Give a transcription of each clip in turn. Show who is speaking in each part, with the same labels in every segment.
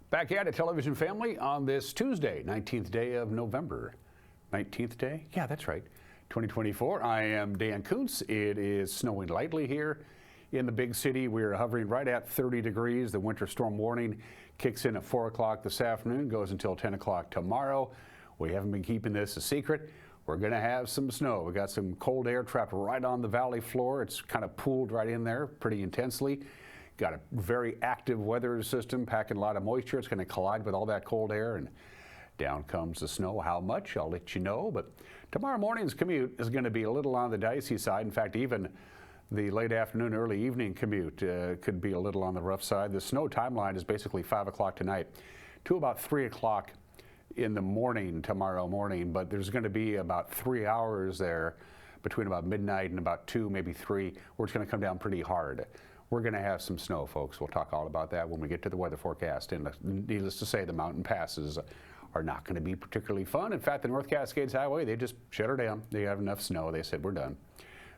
Speaker 1: Back at it, television family, on this Tuesday, 19th day of November. 19th day? Yeah, that's right. 2024. I am Dan Kuntz. It is snowing lightly here in the big city. We're hovering right at 30 degrees. The winter storm warning kicks in at 4 o'clock this afternoon, goes until 10 o'clock tomorrow. We haven't been keeping this a secret. We're going to have some snow. We got some cold air trapped right on the valley floor. It's kind of pooled right in there pretty intensely. Got a very active weather system packing a lot of moisture. It's going to collide with all that cold air, and down comes the snow. How much? I'll let you know. But tomorrow morning's commute is going to be a little on the dicey side. In fact, even the late afternoon, early evening commute could be a little on the rough side. The snow timeline is basically 5 o'clock tonight to about 3 o'clock in the morning tomorrow morning. But there's going to be about 3 hours there between about midnight and about 2, maybe 3, where it's going to come down pretty hard. We're going to have some snow, folks. We'll talk all about that when we get to the weather forecast. And needless to say, the mountain passes are not going to be particularly fun. In fact, the North Cascades Highway, they just shut her down. They have enough snow. They said, we're done.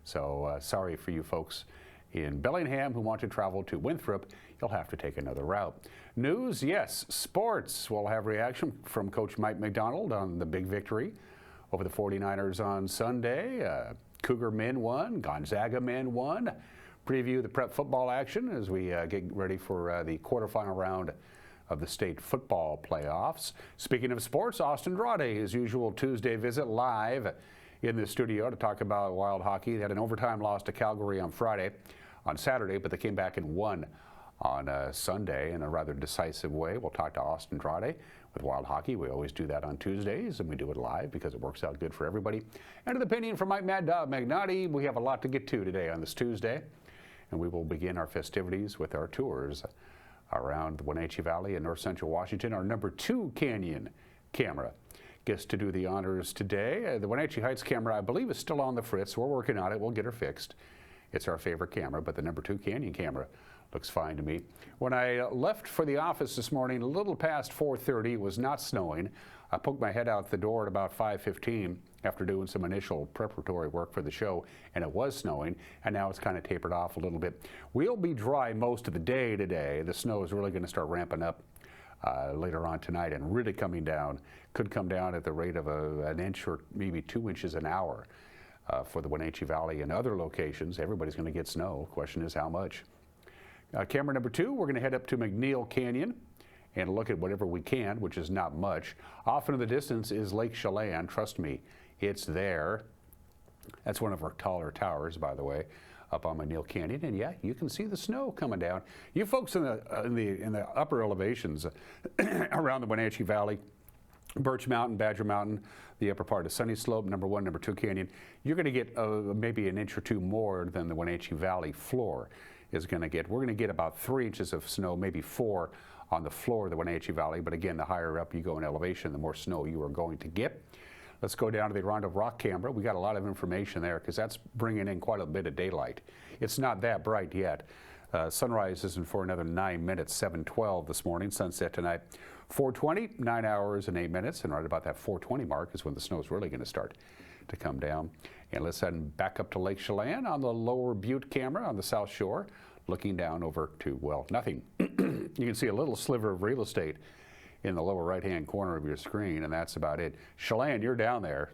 Speaker 1: So sorry for you folks in Bellingham who want to travel to Winthrop. You'll have to take another route. News, yes, sports. We'll have reaction from Coach Mike McDonald on the big victory over the 49ers on Sunday. Cougar men won. Gonzaga men won. Preview the prep football action as we get ready for the quarterfinal round of the state football playoffs. Speaking of sports, Austin Drade, his usual Tuesday visit, live in the studio to talk about wild hockey. They had an overtime loss to Calgary on Saturday, but they came back and won on Sunday in a rather decisive way. We'll talk to Austin Drade with wild hockey. We always do that on Tuesdays, and we do it live because it works out good for everybody. And an opinion from Mike Mad Dog Magnotti. We have a lot to get to today on this Tuesday. And we will begin our festivities with our tours around the Wenatchee Valley in north central Washington. Our number 2 Canyon camera gets to do the honors today. The Wenatchee Heights camera, I believe, is still on the fritz. We're working on it. We'll get her fixed. It's our favorite camera, but the number 2 Canyon camera looks fine to me. When I left for the office this morning, a little past 4:30, it was not snowing. I poked my head out the door at about 5:15 after doing some initial preparatory work for the show, and it was snowing, and now it's kind of tapered off a little bit. We'll be dry most of the day today. The snow is really going to start ramping up later on tonight and really coming down. Could come down at the rate of an inch or maybe 2 inches an hour for the Wenatchee Valley and other locations. Everybody's going to get snow. Question is how much. Camera number 2, we're going to head up to McNeil Canyon and look at whatever we can, which is not much. Off in the distance is Lake Chelan. Trust me, it's there. That's one of our taller towers, by the way, up on McNeil Canyon. And yeah, you can see the snow coming down. You folks in the upper elevations around the Wenatchee Valley, Birch Mountain, Badger Mountain, the upper part of Sunny Slope, number 1, number 2 Canyon, you're going to get maybe an inch or 2 more than the Wenatchee Valley floor is going to get. We're going to get about 3 inches of snow, maybe 4 on the floor of the Wenatchee Valley. But again, the higher up you go in elevation, the more snow you are going to get. Let's go down to the Rondo Rock camera. We got a lot of information there because that's bringing in quite a bit of daylight. It's not that bright yet. Sunrise isn't for another 9 minutes, 7:12 this morning. Sunset tonight, 4:20, 9 hours and 8 minutes. And right about that 4:20 mark is when the snow is really going to start to come down. And let's head back up to Lake Chelan on the Lower Butte camera on the South Shore, looking down over to, well, nothing. You can see a little sliver of real estate in the lower right-hand corner of your screen, and that's about it. Chelan, you're down there.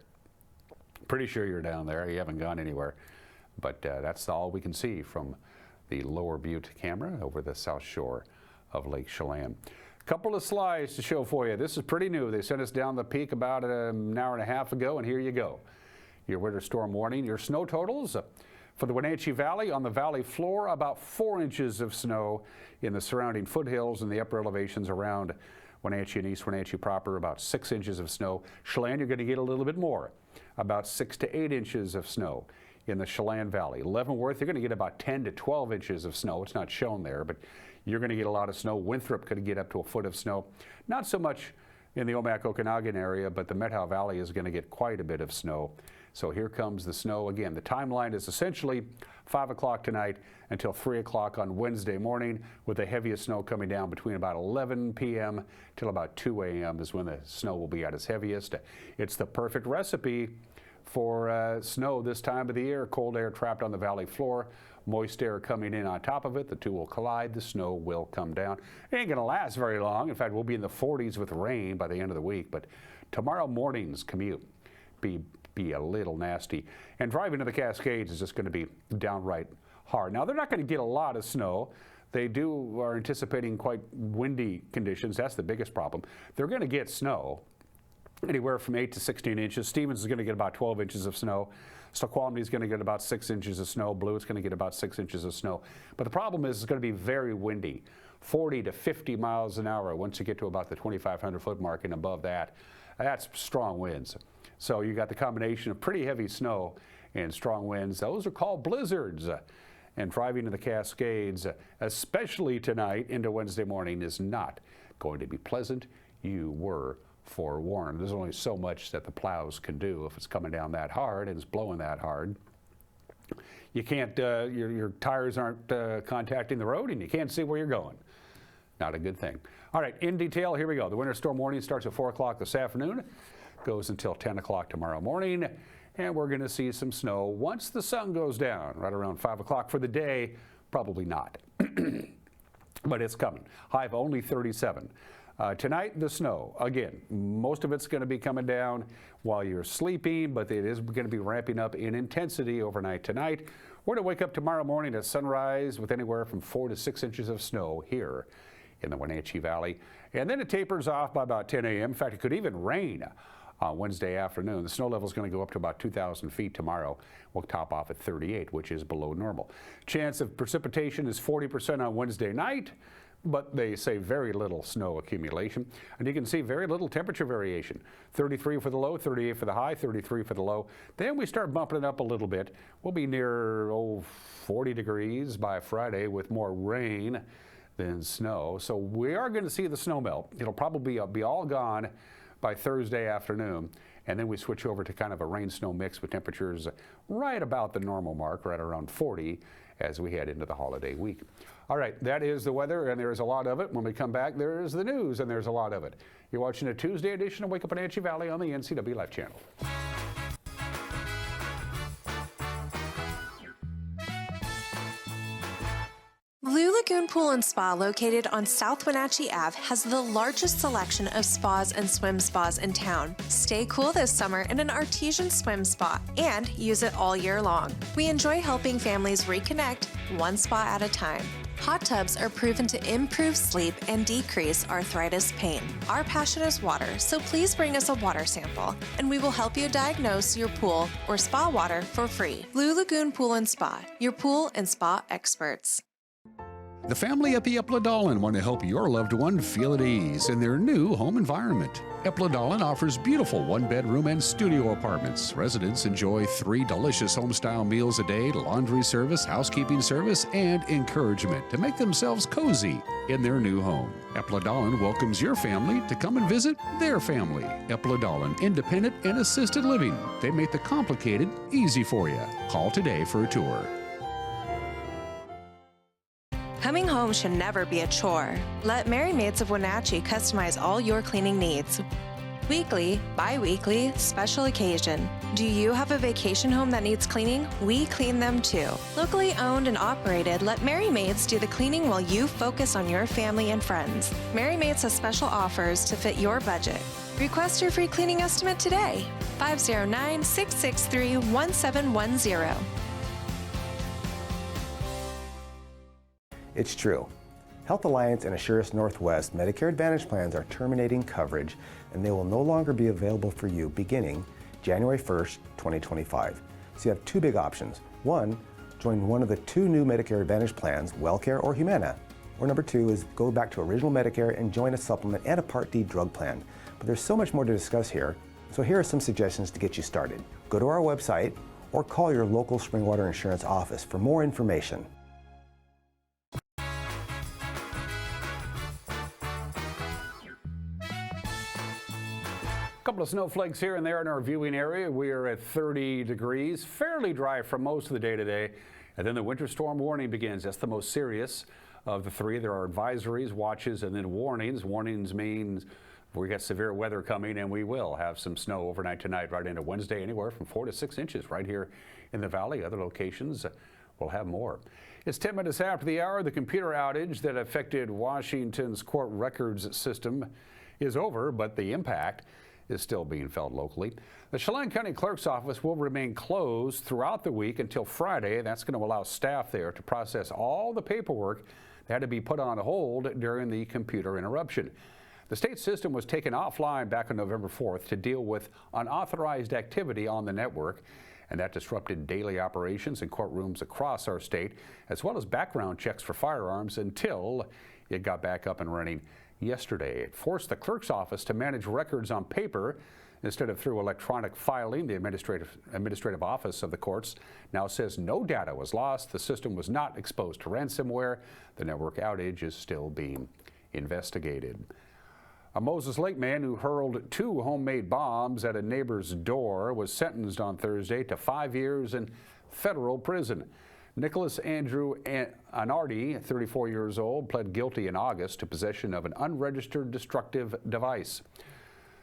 Speaker 1: Pretty sure you're down there. You haven't gone anywhere. But that's all we can see from the Lower Butte camera over the South Shore of Lake Chelan. Couple of slides to show for you. This is pretty new. They sent us down the peak about an hour and a half ago, and here you go. Your winter storm warning. Your snow totals for the Wenatchee Valley. On the valley floor, about 4 inches of snow in the surrounding foothills and the upper elevations around Wenatchee and East Wenatchee proper, about 6 inches of snow. Chelan, you're going to get a little bit more, about 6 to 8 inches of snow in the Chelan Valley. Leavenworth, you're going to get about 10 to 12 inches of snow. It's not shown there, but you're going to get a lot of snow. Winthrop could get up to a foot of snow. Not so much in the Omak-Okanagan area, but the Methow Valley is going to get quite a bit of snow. So here comes the snow again. The timeline is essentially 5 o'clock tonight until 3 o'clock on Wednesday morning, with the heaviest snow coming down between about 11 p.m. till about 2 a.m. is when the snow will be at its heaviest. It's the perfect recipe for snow this time of the year. Cold air trapped on the valley floor, moist air coming in on top of it. The two will collide. The snow will come down. It ain't going to last very long. In fact, we'll be in the 40s with rain by the end of the week. But tomorrow morning's commute be a little nasty. And driving to the Cascades is just going to be downright hard. Now, they're not going to get a lot of snow. They are anticipating quite windy conditions. That's the biggest problem. They're going to get snow, anywhere from 8 to 16 inches. Stevens is going to get about 12 inches of snow. Snoqualmie is going to get about 6 inches of snow. Blue is going to get about 6 inches of snow. But the problem is it's going to be very windy, 40 to 50 miles an hour once you get to about the 2,500-foot mark and above that. That's strong winds. So you got the combination of pretty heavy snow and strong winds. Those are called blizzards. And driving to the Cascades, especially tonight into Wednesday morning, is not going to be pleasant. You were forewarned. There's only so much that the plows can do if it's coming down that hard and it's blowing that hard. You can't, your tires aren't contacting the road and you can't see where you're going. Not a good thing. All right, in detail, here we go. The winter storm warning starts at 4 o'clock this afternoon, goes until 10 o'clock tomorrow morning, and we're going to see some snow once the sun goes down, right around 5 o'clock for the day. Probably not, but it's coming. High of only 37. Tonight, the snow. Again, most of it's going to be coming down while you're sleeping, but it is going to be ramping up in intensity overnight tonight. We're going to wake up tomorrow morning at sunrise with anywhere from 4 to 6 inches of snow here in the Wenatchee Valley. And then it tapers off by about 10 a.m. In fact, it could even rain on Wednesday afternoon. The snow level is going to go up to about 2,000 feet tomorrow. We'll top off at 38, which is below normal. Chance of precipitation is 40% on Wednesday night, but they say very little snow accumulation. And you can see very little temperature variation. 33 for the low, 38 for the high, 33 for the low. Then we start bumping it up a little bit. We'll be near 40 degrees by Friday with more rain than snow. So we are going to see the snow melt. It'll probably be all gone by Thursday afternoon, and then we switch over to kind of a rain-snow mix with temperatures right about the normal mark, right around 40 as we head into the holiday week. All right, that is the weather, and there's a lot of it. When we come back, there's the news, and there's a lot of it. You're watching a Tuesday edition of Wake Up Wenatchee Valley on the NCWLIFE channel.
Speaker 2: Blue Lagoon Pool and Spa, located on South Wenatchee Ave, has the largest selection of spas and swim spas in town. Stay cool this summer in an artesian swim spa and use it all year long. We enjoy helping families reconnect one spa at a time. Hot tubs are proven to improve sleep and decrease arthritis pain. Our passion is water, so please bring us a water sample, and we will help you diagnose your pool or spa water for free. Blue Lagoon Pool and Spa, your pool and spa experts.
Speaker 3: The family at the Epladolin want to help your loved one feel at ease in their new home environment. Epladolin offers beautiful one-bedroom and studio apartments. Residents enjoy 3 delicious home-style meals a day, laundry service, housekeeping service, and encouragement to make themselves cozy in their new home. Epladolin welcomes your family to come and visit their family. Epladolin, independent and assisted living. They make the complicated easy for you. Call today for a tour.
Speaker 2: Coming home should never be a chore. Let Merry Maids of Wenatchee customize all your cleaning needs. Weekly, bi-weekly, special occasion. Do you have a vacation home that needs cleaning? We clean them too. Locally owned and operated, let Merry Maids do the cleaning while you focus on your family and friends. Merry Maids has special offers to fit your budget. Request your free cleaning estimate today. 509-663-1710.
Speaker 4: It's true. Health Alliance and Assurance Northwest Medicare Advantage plans are terminating coverage, and they will no longer be available for you beginning January 1st, 2025. So you have 2 big options. 1, join one of the 2 new Medicare Advantage plans, WellCare or Humana. Or number 2 is go back to original Medicare and join a supplement and a Part D drug plan. But there's so much more to discuss here, so here are some suggestions to get you started. Go to our website or call your local Springwater Insurance office for more information.
Speaker 1: Couple of snowflakes here and there in our viewing area. We are at 30 degrees, fairly dry for most of the day today. And then the winter storm warning begins. That's the most serious of the 3. There are advisories, watches, and then warnings. Warnings means We got severe weather coming, and we will have some snow overnight tonight, right into Wednesday, anywhere from 4 to 6 inches right here in the valley. Other locations will have more. It's 10 minutes after the hour. The computer outage that affected Washington's court records system is over, but the impact is still being felt locally. The Chelan County Clerk's office will remain closed throughout the week until Friday. That's going to allow staff there to process all the paperwork that had to be put on hold during the computer interruption. The state system was taken offline back on November 4th to deal with unauthorized activity on the network, and that disrupted daily operations in courtrooms across our state, as well as background checks for firearms until it got back up and running yesterday. It forced the clerk's office to manage records on paper instead of through electronic filing. The administrative office of the courts now says no data was lost. The system was not exposed to ransomware. The network outage is still being investigated. A Moses Lake man who hurled 2 homemade bombs at a neighbor's door was sentenced on Thursday to 5 years in federal prison. Nicholas Andrew Anardi, 34 years old, pled guilty in August to possession of an unregistered destructive device.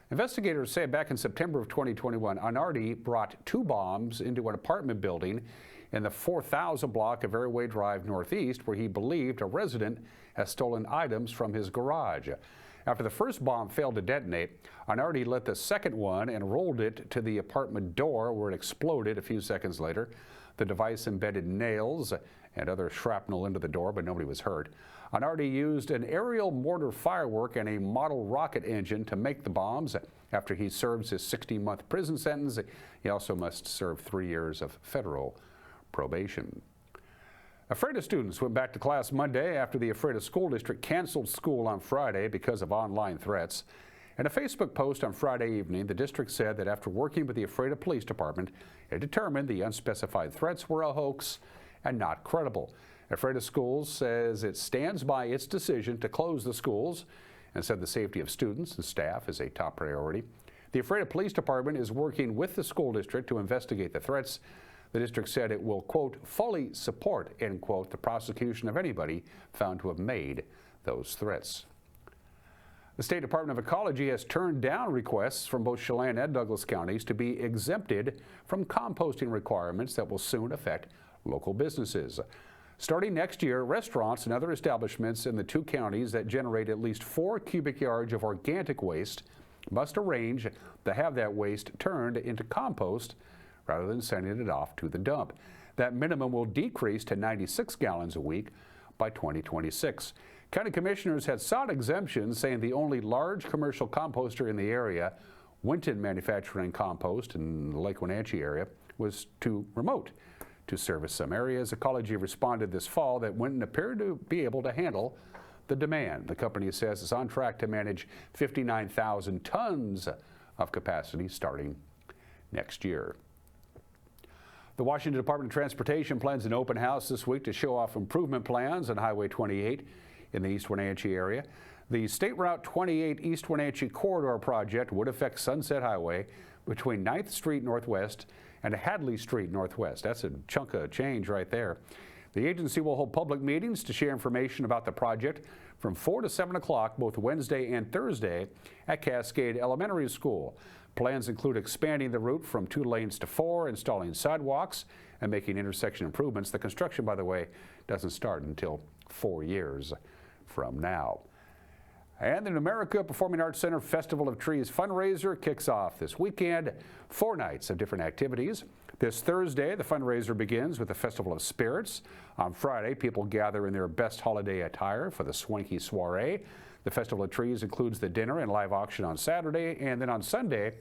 Speaker 1: Investigators say back in September of 2021, Anardi brought 2 bombs into an apartment building in the 4000 block of Airway Drive Northeast, where he believed a resident has stolen items from his garage. After the first bomb failed to detonate, Anardi lit the second one and rolled it to the apartment door, where it exploded a few seconds later. The device embedded nails and other shrapnel into the door, but nobody was hurt. Anardi used an aerial mortar firework and a model rocket engine to make the bombs. After he serves his 60-month prison sentence, he also must serve 3 years of federal probation. Ephrata students went back to class Monday after the Ephrata School District canceled school on Friday because of online threats. In a Facebook post on Friday evening, the district said that after working with the Ephrata Police Department, it determined the unspecified threats were a hoax and not credible. Ephrata Schools says it stands by its decision to close the schools and said the safety of students and staff is a top priority. The Ephrata Police Department is working with the school district to investigate the threats. The district said it will, quote, fully support, end quote, the prosecution of anybody found to have made those threats. The State Department of Ecology has turned down requests from both Chelan and Douglas counties to be exempted from composting requirements that will soon affect local businesses. Starting next year, restaurants and other establishments in the 2 counties that generate at least 4 cubic yards of organic waste must arrange to have that waste turned into compost rather than sending it off to the dump. That minimum will decrease to 96 gallons a week by 2026. County commissioners had sought exemptions, saying the only large commercial composter in the area, Winton Manufacturing Compost in the Lake Wenatchee area, was too remote to service some areas. Ecology responded this fall that Winton appeared to be able to handle the demand. The company says it's on track to manage 59,000 tons of capacity starting next year. The Washington Department of Transportation plans an open house this week to show off improvement plans on Highway 28 in the East Wenatchee area. The State Route 28 East Wenatchee Corridor project would affect Sunset Highway between 9th Street Northwest and Hadley Street Northwest. That's a chunk of change right there. The agency will hold public meetings to share information about the project from 4 to 7 o'clock both Wednesday and Thursday at Cascade Elementary School. Plans include expanding the route from 2 lanes to 4, installing sidewalks, and making intersection improvements. The construction, by the way, doesn't start until 4 years from now. And the Numerica Performing Arts Center Festival of Trees fundraiser kicks off this weekend. 4 nights of different activities. This Thursday, the fundraiser begins with the Festival of Spirits. On Friday, people gather in their best holiday attire for the swanky soiree. The Festival of Trees includes the dinner and live auction on Saturday, and then on Sunday,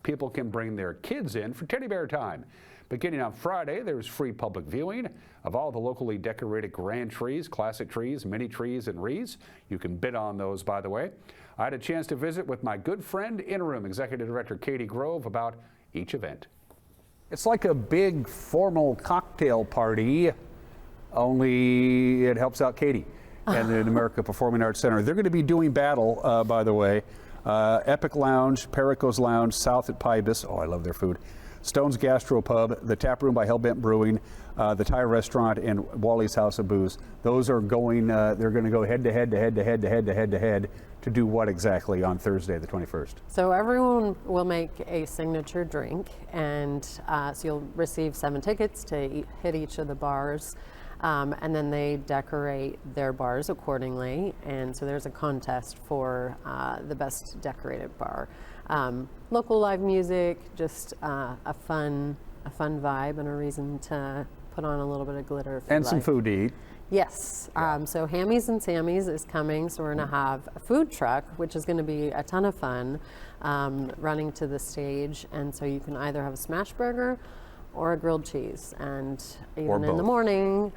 Speaker 1: people can bring their kids in for teddy bear time. Beginning on Friday, there's free public viewing of all the locally decorated grand trees, classic trees, mini trees, and wreaths. You can bid on those, by the way. I had a chance to visit with my good friend, Interim Executive Director Katie Grove, about each event. It's like a big formal cocktail party, only it helps out Katie and the Numerica Performing Arts Center. They're going to be doing battle, by the way. Epic Lounge, Perico's Lounge, South at Pybus. Oh, I love their food. Stone's Gastropub, the Tap Room by Hellbent Brewing, the Thai Restaurant, and Wally's House of Booze. Those are going, they're going to go head to head to head to head to head to head to head to do what exactly on Thursday, the 21st?
Speaker 5: So everyone will make a signature drink, and so you'll receive 7 tickets to hit each of the bars. And then they decorate their bars accordingly, and so there's a contest for the best decorated bar. Local live music, just a fun vibe and a reason to put on a little bit of glitter.
Speaker 1: And some food to eat.
Speaker 5: Yes, so Hammy's and Sammy's is coming, so we're going to have a food truck, which is going to be a ton of fun, running to the stage, and so you can either have a smash burger or a grilled cheese, and even in the morning,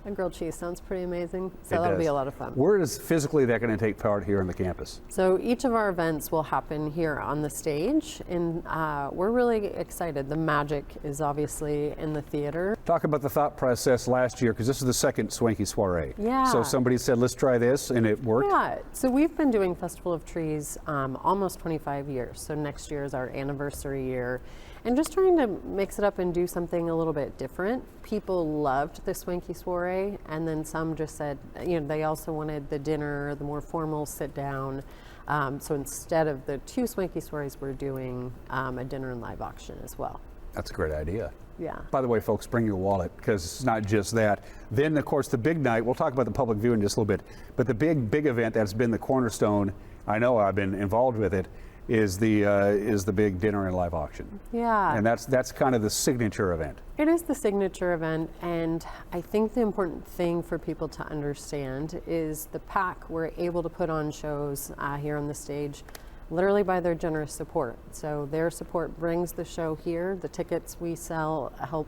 Speaker 5: a grilled cheese sounds pretty amazing, so that'll be a lot of fun.
Speaker 1: Where is physically that going to take part here on the campus?
Speaker 5: So each of our events will happen here on the stage, and we're really excited. The magic is obviously in the theater.
Speaker 1: Talk about the thought process last year, because this is the second Swanky Soiree.
Speaker 5: Yeah.
Speaker 1: So somebody said, let's try this, and it worked?
Speaker 5: Yeah, so we've been doing Festival of Trees almost 25 years, so next year is our anniversary year. And just trying to mix it up and do something a little bit different. People loved the Swanky Soiree, and then some just said, you know, they also wanted the dinner, the more formal sit down. So instead of the 2 Swanky Soirees, we're doing a dinner and live auction as well.
Speaker 1: That's a great idea.
Speaker 5: Yeah.
Speaker 1: By the way, folks, bring your wallet, because it's not just that. Then, of course, the big night, we'll talk about the public viewing in just a little bit, but the big event that's been the cornerstone, I know I've been involved with it, is the big dinner and live auction.
Speaker 5: Yeah.
Speaker 1: And that's kind of the signature event.
Speaker 5: It is the signature event, and I think the important thing for people to understand is the PAC were able to put on shows here on the stage literally by their generous support. So their support brings the show here. The tickets we sell help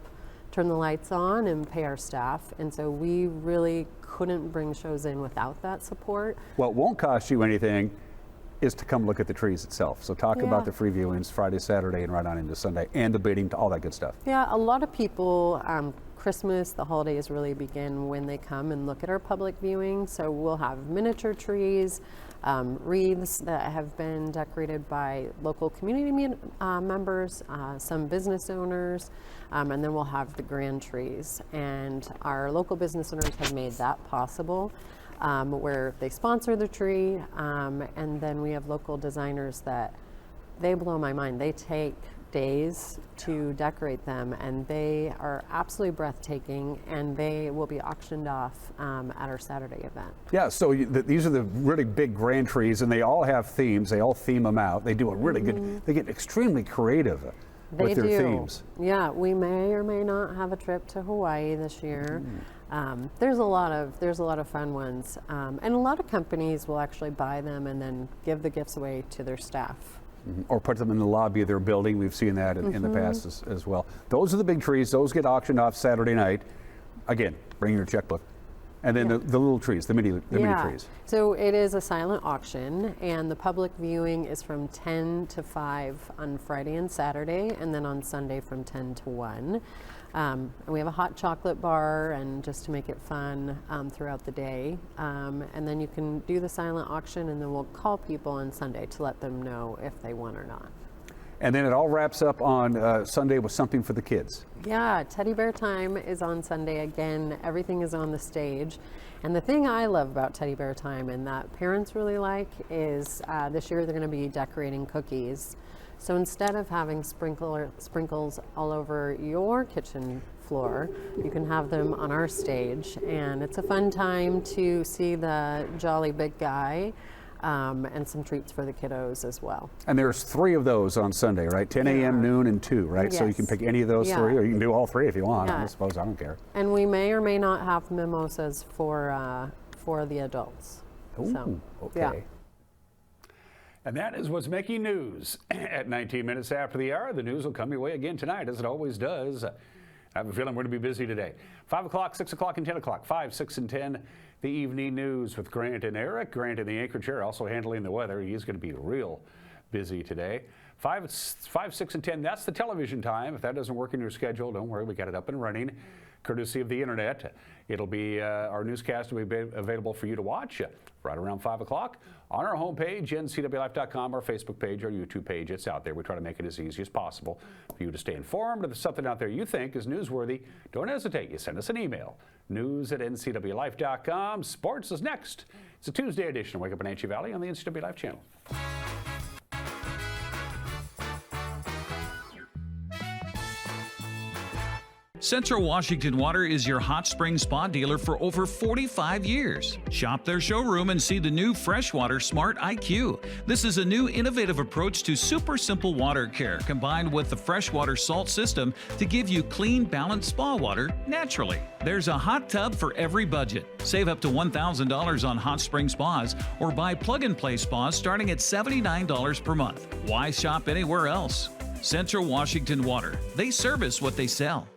Speaker 5: turn the lights on and pay our staff, and so we really couldn't bring shows in without that support.
Speaker 1: What won't cost you anything is to come look at the trees itself. So talk about the free viewings Friday, Saturday, and right on into Sunday, and the bidding, all that good stuff.
Speaker 5: Yeah, a lot of people, Christmas, the holidays really begin when they come and look at our public viewing. So we'll have miniature trees, wreaths that have been decorated by local community members, some business owners, and then we'll have the grand trees. And our local business owners have made that possible. Where they sponsor the tree, and then we have local designers that they blow my mind. They take days to decorate them, and they are absolutely breathtaking, and they will be auctioned off at our Saturday event. Yeah,
Speaker 1: so these are the really big grand trees, and they all have themes. They all theme them out. They do a really good, they get extremely creative with their themes.
Speaker 5: Yeah, we may or may not have a trip to Hawaii this year. There's a lot of fun ones, and a lot of companies will actually buy them and then give the gifts away to their staff.
Speaker 1: Or put them in the lobby of their building. We've seen that in the past as well. Those are the big trees. Those get auctioned off Saturday night. Again, bring your checkbook. And then the little trees, the mini trees.
Speaker 5: So it is a silent auction, and the public viewing is from 10 to 5 on Friday and Saturday, and then on Sunday from 10 to 1. And we have a hot chocolate bar, and just to make it fun throughout the day. And then you can do the silent auction, and then we'll call people on Sunday to let them know if they won or not.
Speaker 1: And then it all wraps up on Sunday with something for the kids.
Speaker 5: Yeah, Teddy Bear Time is on Sunday again. Everything is on the stage. And the thing I love about Teddy Bear Time, and that parents really like, is this year they're going to be decorating cookies. So instead of having sprinkles all over your kitchen floor, you can have them on our stage. And it's a fun time to see the jolly big guy, and some treats for the kiddos as well. And
Speaker 1: there's 3 of those on Sunday, right? 10 a.m., noon, and 2, right? Yes. So you can pick any of those 3, or you can do all 3 if you want. I suppose, I don't care.
Speaker 5: And we may or may not have mimosas for the adults.
Speaker 1: Ooh,
Speaker 5: so,
Speaker 1: okay.
Speaker 5: Yeah.
Speaker 1: And that is what's making news at 19 minutes after the hour. The news will come your way again tonight, as it always does. I have a feeling we're going to be busy today. 5 o'clock, 6 o'clock, and 10 o'clock. 5, 6, and 10, the evening news with Grant and Eric. Grant in the anchor chair, also handling the weather. He's going to be real busy today. 5, 6, and 10, that's the television time. If that doesn't work in your schedule, don't worry, we got it up and running. courtesy of the internet. It'll be our newscast will be available for you to watch right around 5 o'clock on our homepage, NCWLIFE.com, our Facebook page, our YouTube page. It's out there. We try to make it as easy as possible for you to stay informed. If there's something out there you think is newsworthy, don't hesitate. You send us an email, news@ncwlife.com. Sports is next. It's a Tuesday edition of Wake Up Wenatchee Valley on the NCW Life channel.
Speaker 6: Central Washington Water is your hot spring spa dealer for over 45 years. Shop their showroom and see the new Freshwater Smart IQ. This is a new innovative approach to super simple water care combined with the freshwater salt system to give you clean, balanced spa water naturally. There's a hot tub for every budget. Save up to $1,000 on hot spring spas or buy plug-and-play spas starting at $79 per month. Why shop anywhere else? Central Washington Water. They service what they sell.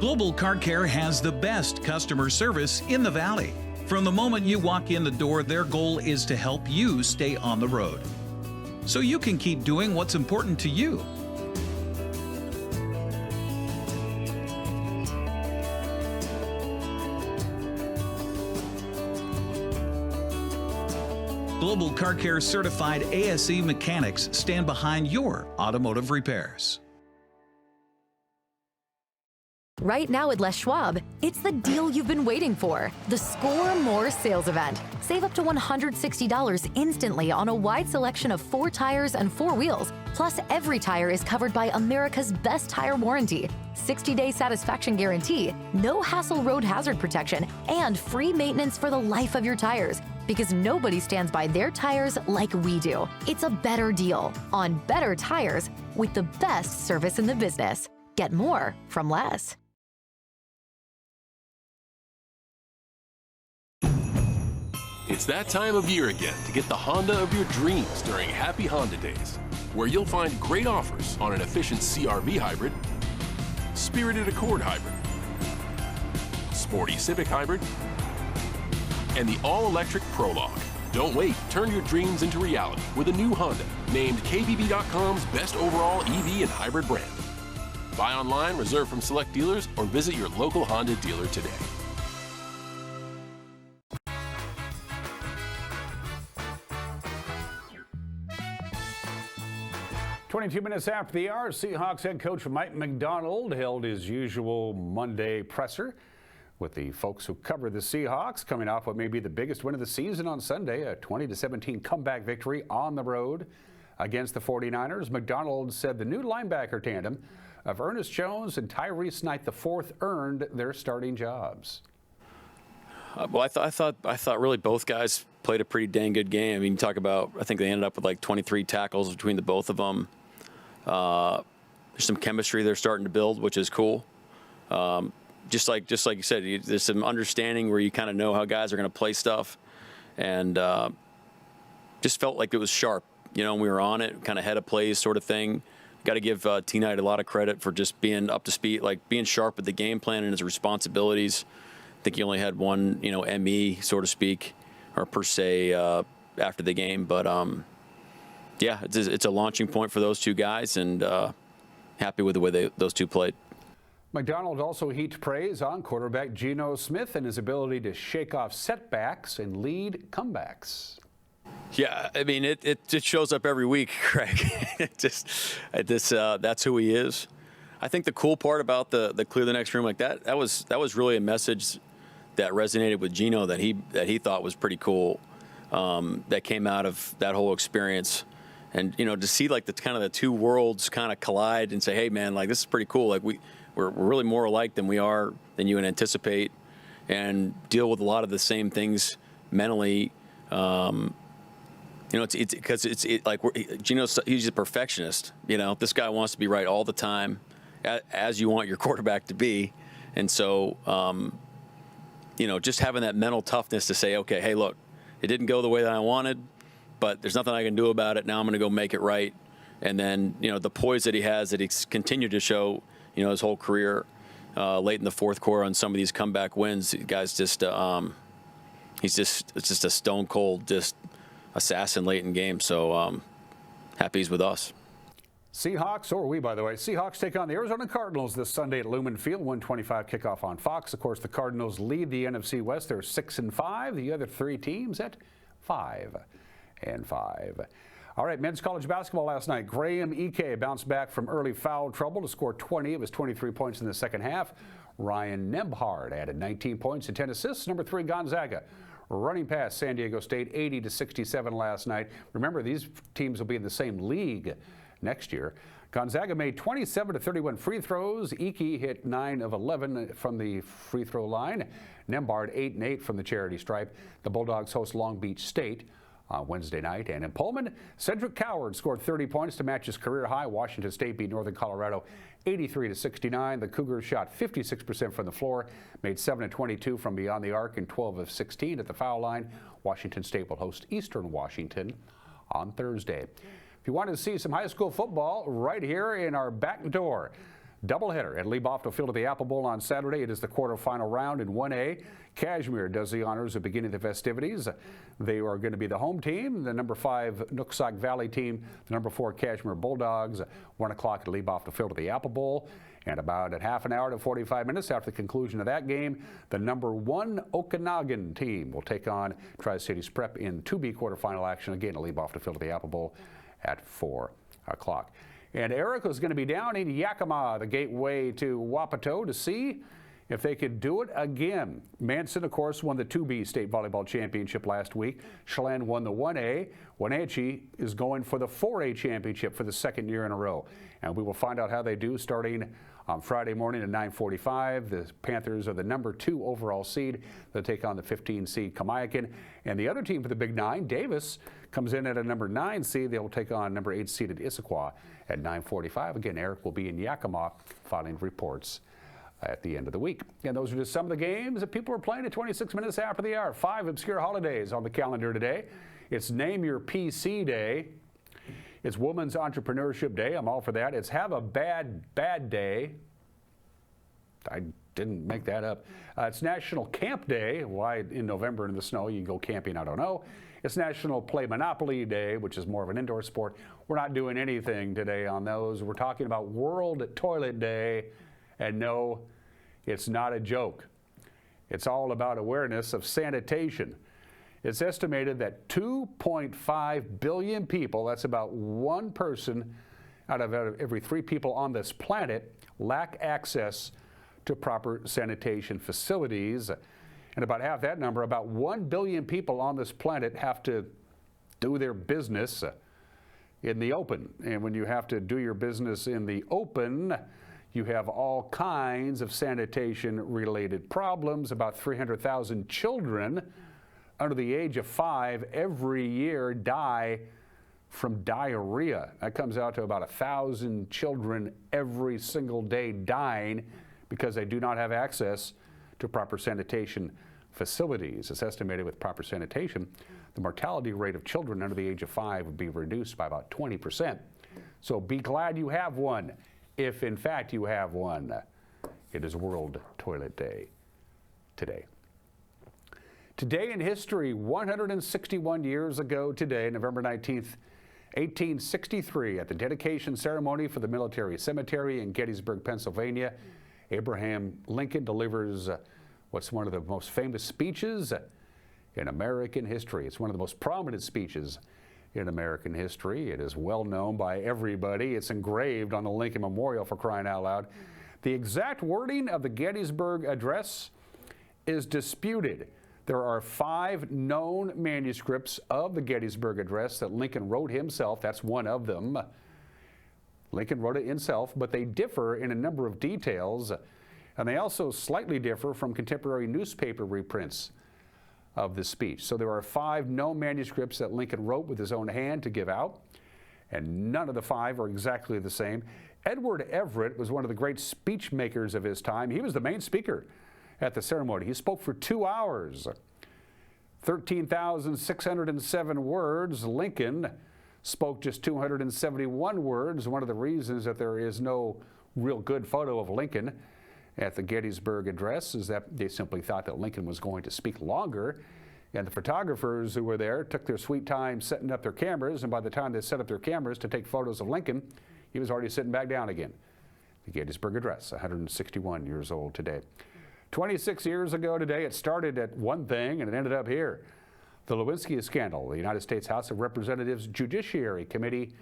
Speaker 6: Global Car Care has the best customer service in the Valley. From the moment you walk in the door, their goal is to help you stay on the road, so you can keep doing what's important to you. Global Car Care certified ASE mechanics stand behind your automotive repairs.
Speaker 7: Right now at Les Schwab, it's the deal you've been waiting for, the Score More sales event. Save up to $160 instantly on a wide selection of 4 tires and 4 wheels. Plus, every tire is covered by America's best tire warranty, 60-day satisfaction guarantee, no hassle road hazard protection, and free maintenance for the life of your tires. Because nobody stands by their tires like we do. It's a better deal on better tires with the best service in the business. Get more from Les.
Speaker 8: It's that time of year again to get the Honda of your dreams during Happy Honda Days, where you'll find great offers on an efficient CR-V hybrid, spirited Accord hybrid, sporty Civic hybrid, and the all-electric Prologue. Don't wait, turn your dreams into reality with a new Honda, named KBB.com's best overall EV and hybrid brand. Buy online, reserve from select dealers, or visit your local Honda dealer today.
Speaker 1: 22 minutes after the hour, Seahawks head coach Mike McDonald held his usual Monday presser with the folks who cover the Seahawks, coming off what may be the biggest win of the season on Sunday, a 20-17 comeback victory on the road against the 49ers. McDonald said the new linebacker tandem of Ernest Jones and Tyrese Knight IV earned their starting jobs.
Speaker 9: Well, I thought really both guys played a pretty dang good game. I mean, you talk about, I think they ended up with like 23 tackles between the both of them. There's some chemistry they're starting to build, which is cool. Just like you said, there's some understanding where you kind of know how guys are going to play stuff, and just felt like it was sharp. You know, we were on it, kind of head of plays sort of thing. Got to give T Knight a lot of credit for just being up to speed, like being sharp with the game plan and his responsibilities. I think he only had one, ME, so to speak, or per se, after the game. But yeah, it's a launching point for those two guys, and happy with the way those two played.
Speaker 1: McDonald also heaped praise on quarterback Geno Smith and his ability to shake off setbacks and lead comebacks.
Speaker 9: Yeah, I mean, it shows up every week, Craig. That's who he is. I think the cool part about the clear the next room like that was really a message that resonated with Geno that he thought was pretty cool. That came out of that whole experience, and to see like the two worlds kind of collide and say, hey man, like this is pretty cool. Like we're really more alike than you would anticipate, and deal with a lot of the same things mentally. It's because Geno's, he's a perfectionist. This guy wants to be right all the time, as you want your quarterback to be, and so just having that mental toughness to say, okay, hey, look, it didn't go the way that I wanted, but there's nothing I can do about it. Now I'm going to go make it right. And then the poise that he has, that he's continued to show, his whole career, late in the fourth quarter on some of these comeback wins. The guy's just it's just a stone cold assassin late in games. So happy he's with us.
Speaker 1: Seahawks, or we, by the way, Seahawks take on the Arizona Cardinals this Sunday at Lumen Field, 1:25 kickoff on Fox. Of course, the Cardinals lead the NFC West. They're 6-5. The other three teams at 5-5. All right, men's college basketball last night. Graham Ike bounced back from early foul trouble to score 20. It was 23 points in the second half. Ryan Nembhard added 19 points and 10 assists. Number 3, Gonzaga running past San Diego State 80-67 last night. Remember, these teams will be in the same league next year. Gonzaga made 27-31 free throws. Ike hit 9 of 11 from the free throw line. Nembhard 8-8 from the charity stripe. The Bulldogs host Long Beach State on Wednesday night. And in Pullman, Cedric Coward scored 30 points to match his career high. Washington State beat Northern Colorado 83-69. The Cougars shot 56% from the floor, made 7 of 22 from beyond the arc and 12 of 16 at the foul line. Washington State will host Eastern Washington on Thursday. If you want to see some high school football, right here in our back door, doubleheader at Lee Bofto Field at the Apple Bowl on Saturday. It is the quarterfinal round in 1A. Cashmere does the honors of beginning the festivities. They are going to be the home team, the number 5 Nooksack Valley team, the number 4 Cashmere Bulldogs, 1 o'clock at Lee Bofto Field at the Apple Bowl. And about at half an hour to 45 minutes after the conclusion of that game, the number 1 Okanagan team will take on Tri-Cities Prep in 2B quarterfinal action again at Lee Bofto Field at the Apple Bowl at 4 o'clock. And Erica's going to be down in Yakima, the gateway to Wapato, to see if they could do it again. Manson, of course, won the 2B state volleyball championship last week. Chelan won the 1A. Wenatchee is going for the 4A championship for the second year in a row. And we will find out how they do starting on Friday morning at 9:45. The Panthers are the number 2 overall seed. They'll take on the 15 seed Kamiakin. And the other team for the Big Nine, Davis, comes in at a number 9 seed. They will take on number 8 seeded Issaquah at 9:45. Again, Eric will be in Yakima filing reports at the end of the week. And those are just some of the games that people are playing at 26 minutes after the hour. 5 obscure holidays on the calendar today. It's Name Your PC Day. It's Women's Entrepreneurship Day. I'm all for that. It's Have a Bad Day. I didn't make that up. It's National Camp Day. Why in November in the snow you can go camping, I don't know. It's National Play Monopoly Day, which is more of an indoor sport. We're not doing anything today on those. We're talking about World Toilet Day. And no, it's not a joke. It's all about awareness of sanitation. It's estimated that 2.5 billion people, that's about 1 person out of every 3 people on this planet, lack access to proper sanitation facilities. And about half that number, about 1 billion people on this planet have to do their business in the open. And when you have to do your business in the open, you have all kinds of sanitation-related problems. About 300,000 children under the age of 5 every year die from diarrhea. That comes out to about 1,000 children every single day dying because they do not have access to proper sanitation facilities. It's estimated with proper sanitation, the mortality rate of children under the age of 5 would be reduced by about 20%. So be glad you have one. If in fact you have one. It is World Toilet Day today. Today in history, 161 years ago today, November 19th, 1863, at the dedication ceremony for the military cemetery in Gettysburg, Pennsylvania, Abraham Lincoln delivers what's one of the most famous speeches in American history. It's one of the most prominent speeches in American history. It is well known by everybody. It's engraved on the Lincoln Memorial, for crying out loud. The exact wording of the Gettysburg Address is disputed. There are 5 known manuscripts of the Gettysburg Address that Lincoln wrote himself. That's one of them. Lincoln wrote it himself, but they differ in a number of details, and they also slightly differ from contemporary newspaper reprints of the speech. So there are 5 known manuscripts that Lincoln wrote with his own hand to give out, and none of the 5 are exactly the same. Edward Everett was one of the great speech makers of his time. He was the main speaker at the ceremony. He spoke for 2 hours, 13,607 words. Lincoln spoke just 271 words. One of the reasons that there is no real good photo of Lincoln at the Gettysburg Address is that they simply thought that Lincoln was going to speak longer And the photographers who were there took their sweet time setting up their cameras, and by the time they set up their cameras to take photos of Lincoln, he was already sitting back down again. The Gettysburg Address, 161 years old today. 26 years ago today, it started at one thing and it ended up here. The Lewinsky scandal. The United States House of Representatives Judiciary Committee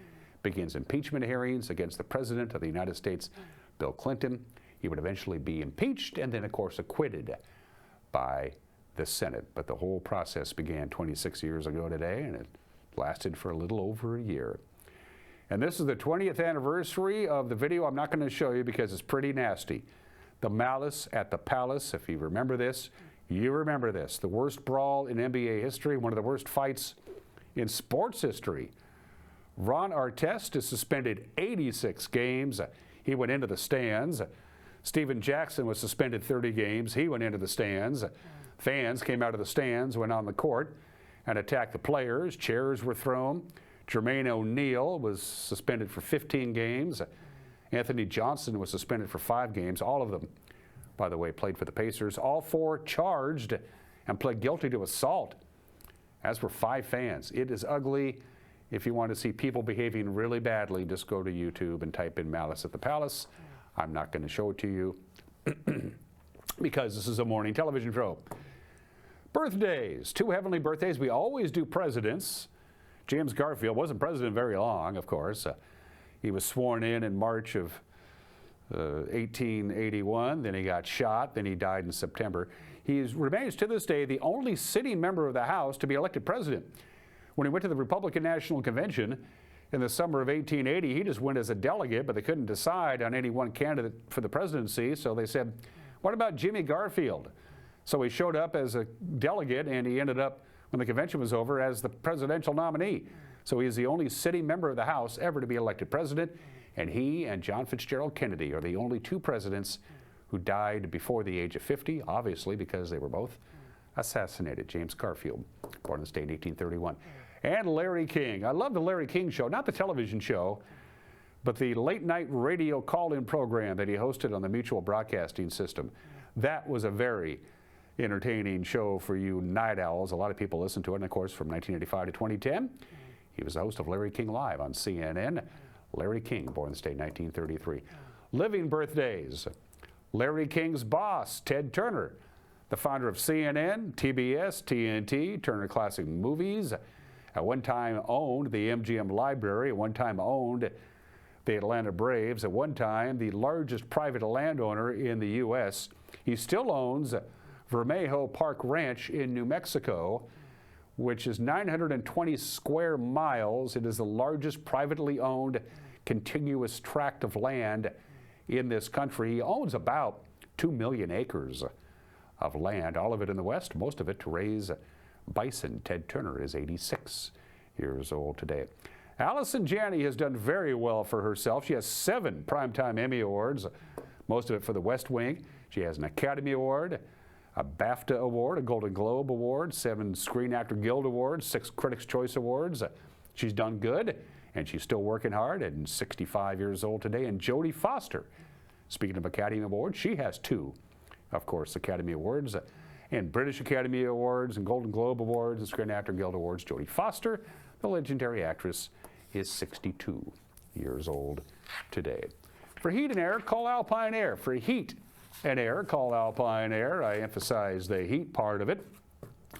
Speaker 1: begins impeachment hearings against the President of the United States, Bill Clinton. He would eventually be impeached and then, of course, acquitted by the Senate. But the whole process began 26 years ago today, and it lasted for a little over a year. And this is the 20th anniversary of the video I'm not going to show you because it's pretty nasty. The Malice at the Palace. If you remember this, you remember this. The worst brawl in NBA history, one of the worst fights in sports history. Ron Artest is suspended 86 games. He went into the stands. Steven Jackson was suspended 30 games. He went into the stands. Fans came out of the stands, went on the court, and attacked the players. Chairs were thrown. Jermaine O'Neal was suspended for 15 games. Anthony Johnson was suspended for 5 games. All of them, by the way, played for the Pacers. All 4 charged and pled guilty to assault, as were 5 fans. It is ugly. If you want to see people behaving really badly, just go to YouTube and type in Malice at the Palace. I'm not going to show it to you because this is a morning television show. Birthdays, 2 heavenly birthdays. We always do presidents. James Garfield wasn't president very long, of course. He was sworn in March of 1881. Then he got shot. Then he died in September. He remains to this day the only sitting member of the House to be elected president. When he went to the Republican National Convention in the summer of 1880, he just went as a delegate, but they couldn't decide on any one candidate for the presidency. So they said, what about Jimmy Garfield? So he showed up as a delegate, and he ended up, when the convention was over, as the presidential nominee. So he is the only sitting member of the House ever to be elected president, and he and John Fitzgerald Kennedy are the only 2 presidents who died before the age of 50, obviously because they were both assassinated. James Garfield, born in the state in 1831. And Larry King. I love the Larry King Show, not the television show, but the late-night radio call-in program that he hosted on the Mutual Broadcasting System. That was a very entertaining show for you night owls. A lot of people listened to it, and of course, from 1985 to 2010, he was the host of Larry King Live on CNN. Larry King, born in the state in 1933. Living birthdays. Larry King's boss, Ted Turner, the founder of CNN, TBS, TNT, Turner Classic Movies, at one time owned the MGM Library, at one time owned the Atlanta Braves, at one time the largest private landowner in the U.S. He still owns Vermejo Park Ranch in New Mexico, which is 920 square miles. It is the largest privately owned contiguous tract of land in this country. He owns about 2 million acres of land, all of it in the West, most of it to raise bison. Ted Turner is 86 years old today. Allison Janney has done very well for herself. She has 7 Primetime Emmy Awards, most of it for The West Wing. She has an Academy Award, a BAFTA Award, a Golden Globe Award, 7 Screen Actor Guild Awards, 6 Critics' Choice Awards. She's done good, and she's still working hard, and 65 years old today. And Jodie Foster, speaking of Academy Awards, she has 2, of course, Academy Awards, and British Academy Awards, and Golden Globe Awards, and Screen Actor Guild Awards. Jodie Foster, the legendary actress, is 62 years old today. For heat and air, call Alpine Air. For heat and air, call Alpine Air. I emphasize the heat part of it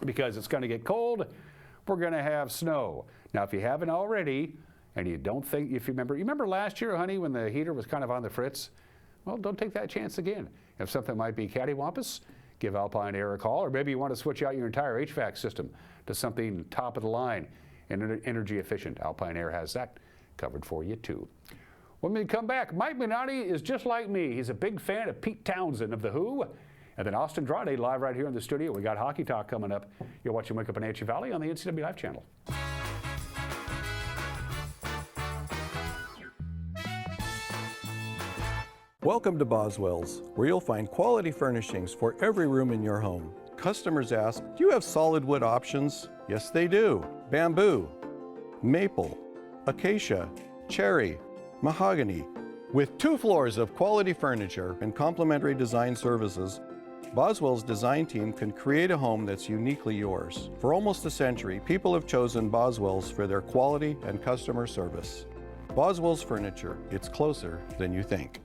Speaker 1: because it's going to get cold. We're going to have snow. Now, if you haven't already, and you don't think, if you remember last year, honey, when the heater was kind of on the fritz? Well, don't take that chance again. If something might be cattywampus, give Alpine Air a call, or maybe you want to switch out your entire HVAC system to something top of the line and energy efficient. Alpine Air has that covered for you too. When we come back, Mike Minotti is just like me. He's a big fan of Pete Townsend of The Who. And then Austin Andrade live right here in the studio. We got Hockey Talk coming up. You're watching Wake Up in Wenatchee Valley on the NCWLIFE channel.
Speaker 10: Welcome to Boswell's, where you'll find quality furnishings for every room in your home. Customers ask, do you have solid wood options? Yes, they do. Bamboo, maple, acacia, cherry, mahogany. With 2 floors of quality furniture and complimentary design services, Boswell's design team can create a home that's uniquely yours. For almost a century, people have chosen Boswell's for their quality and customer service. Boswell's Furniture, it's closer than you think.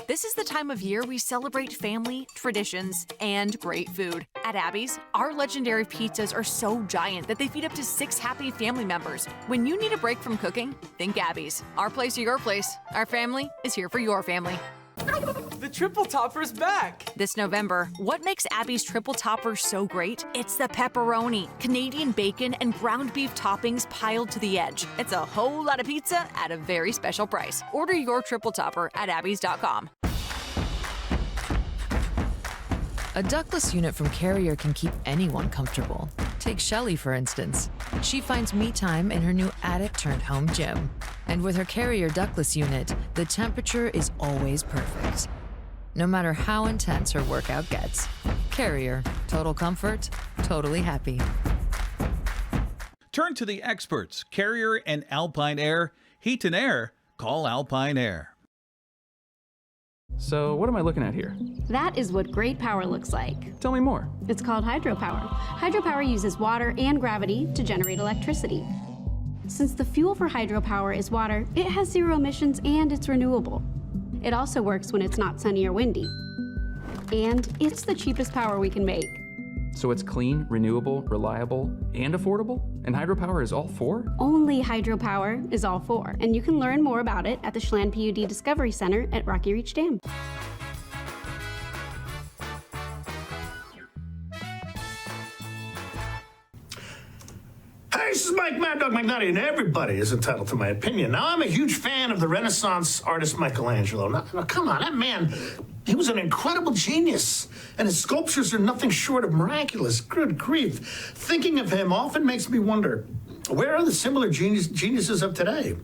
Speaker 11: This is the time of year we celebrate family, traditions, and great food. At Abby's, our legendary pizzas are so giant that they feed up to 6 happy family members. When you need a break from cooking, think Abby's. Our place or your place. Our family is here for your family.
Speaker 12: The triple topper's back!
Speaker 11: This November, what makes Abby's triple topper so great? It's the pepperoni, Canadian bacon, and ground beef toppings piled to the edge. It's a whole lot of pizza at a very special price. Order your triple topper at abbys.com.
Speaker 13: A ductless unit from Carrier can keep anyone comfortable. Take Shelly, for instance. She finds me time in her new attic-turned-home gym. And with her Carrier ductless unit, the temperature is always perfect. No matter how intense her workout gets. Carrier. Total comfort, totally happy.
Speaker 6: Turn to the experts, Carrier and Alpine Air. Heat and air, call Alpine Air.
Speaker 14: So what am I looking at here?
Speaker 15: That is what great power looks like.
Speaker 14: Tell me more.
Speaker 15: It's called hydropower. Hydropower uses water and gravity to generate electricity. Since the fuel for hydropower is water, it has 0 emissions and it's renewable. It also works when it's not sunny or windy. And it's the cheapest power we can make.
Speaker 14: So it's clean, renewable, reliable, and affordable? And hydropower is all 4?
Speaker 15: Only hydropower is all 4. And you can learn more about it at the Chelan PUD Discovery Center at Rocky Reach Dam.
Speaker 16: Hey, this is Mike Mad Dog McNutty, and everybody is entitled to my opinion. Now, I'm a huge fan of the Renaissance artist Michelangelo. Now, come on, that man, he was an incredible genius, and his sculptures are nothing short of miraculous. Good grief. Thinking of him often makes me wonder, where are the similar geniuses of today?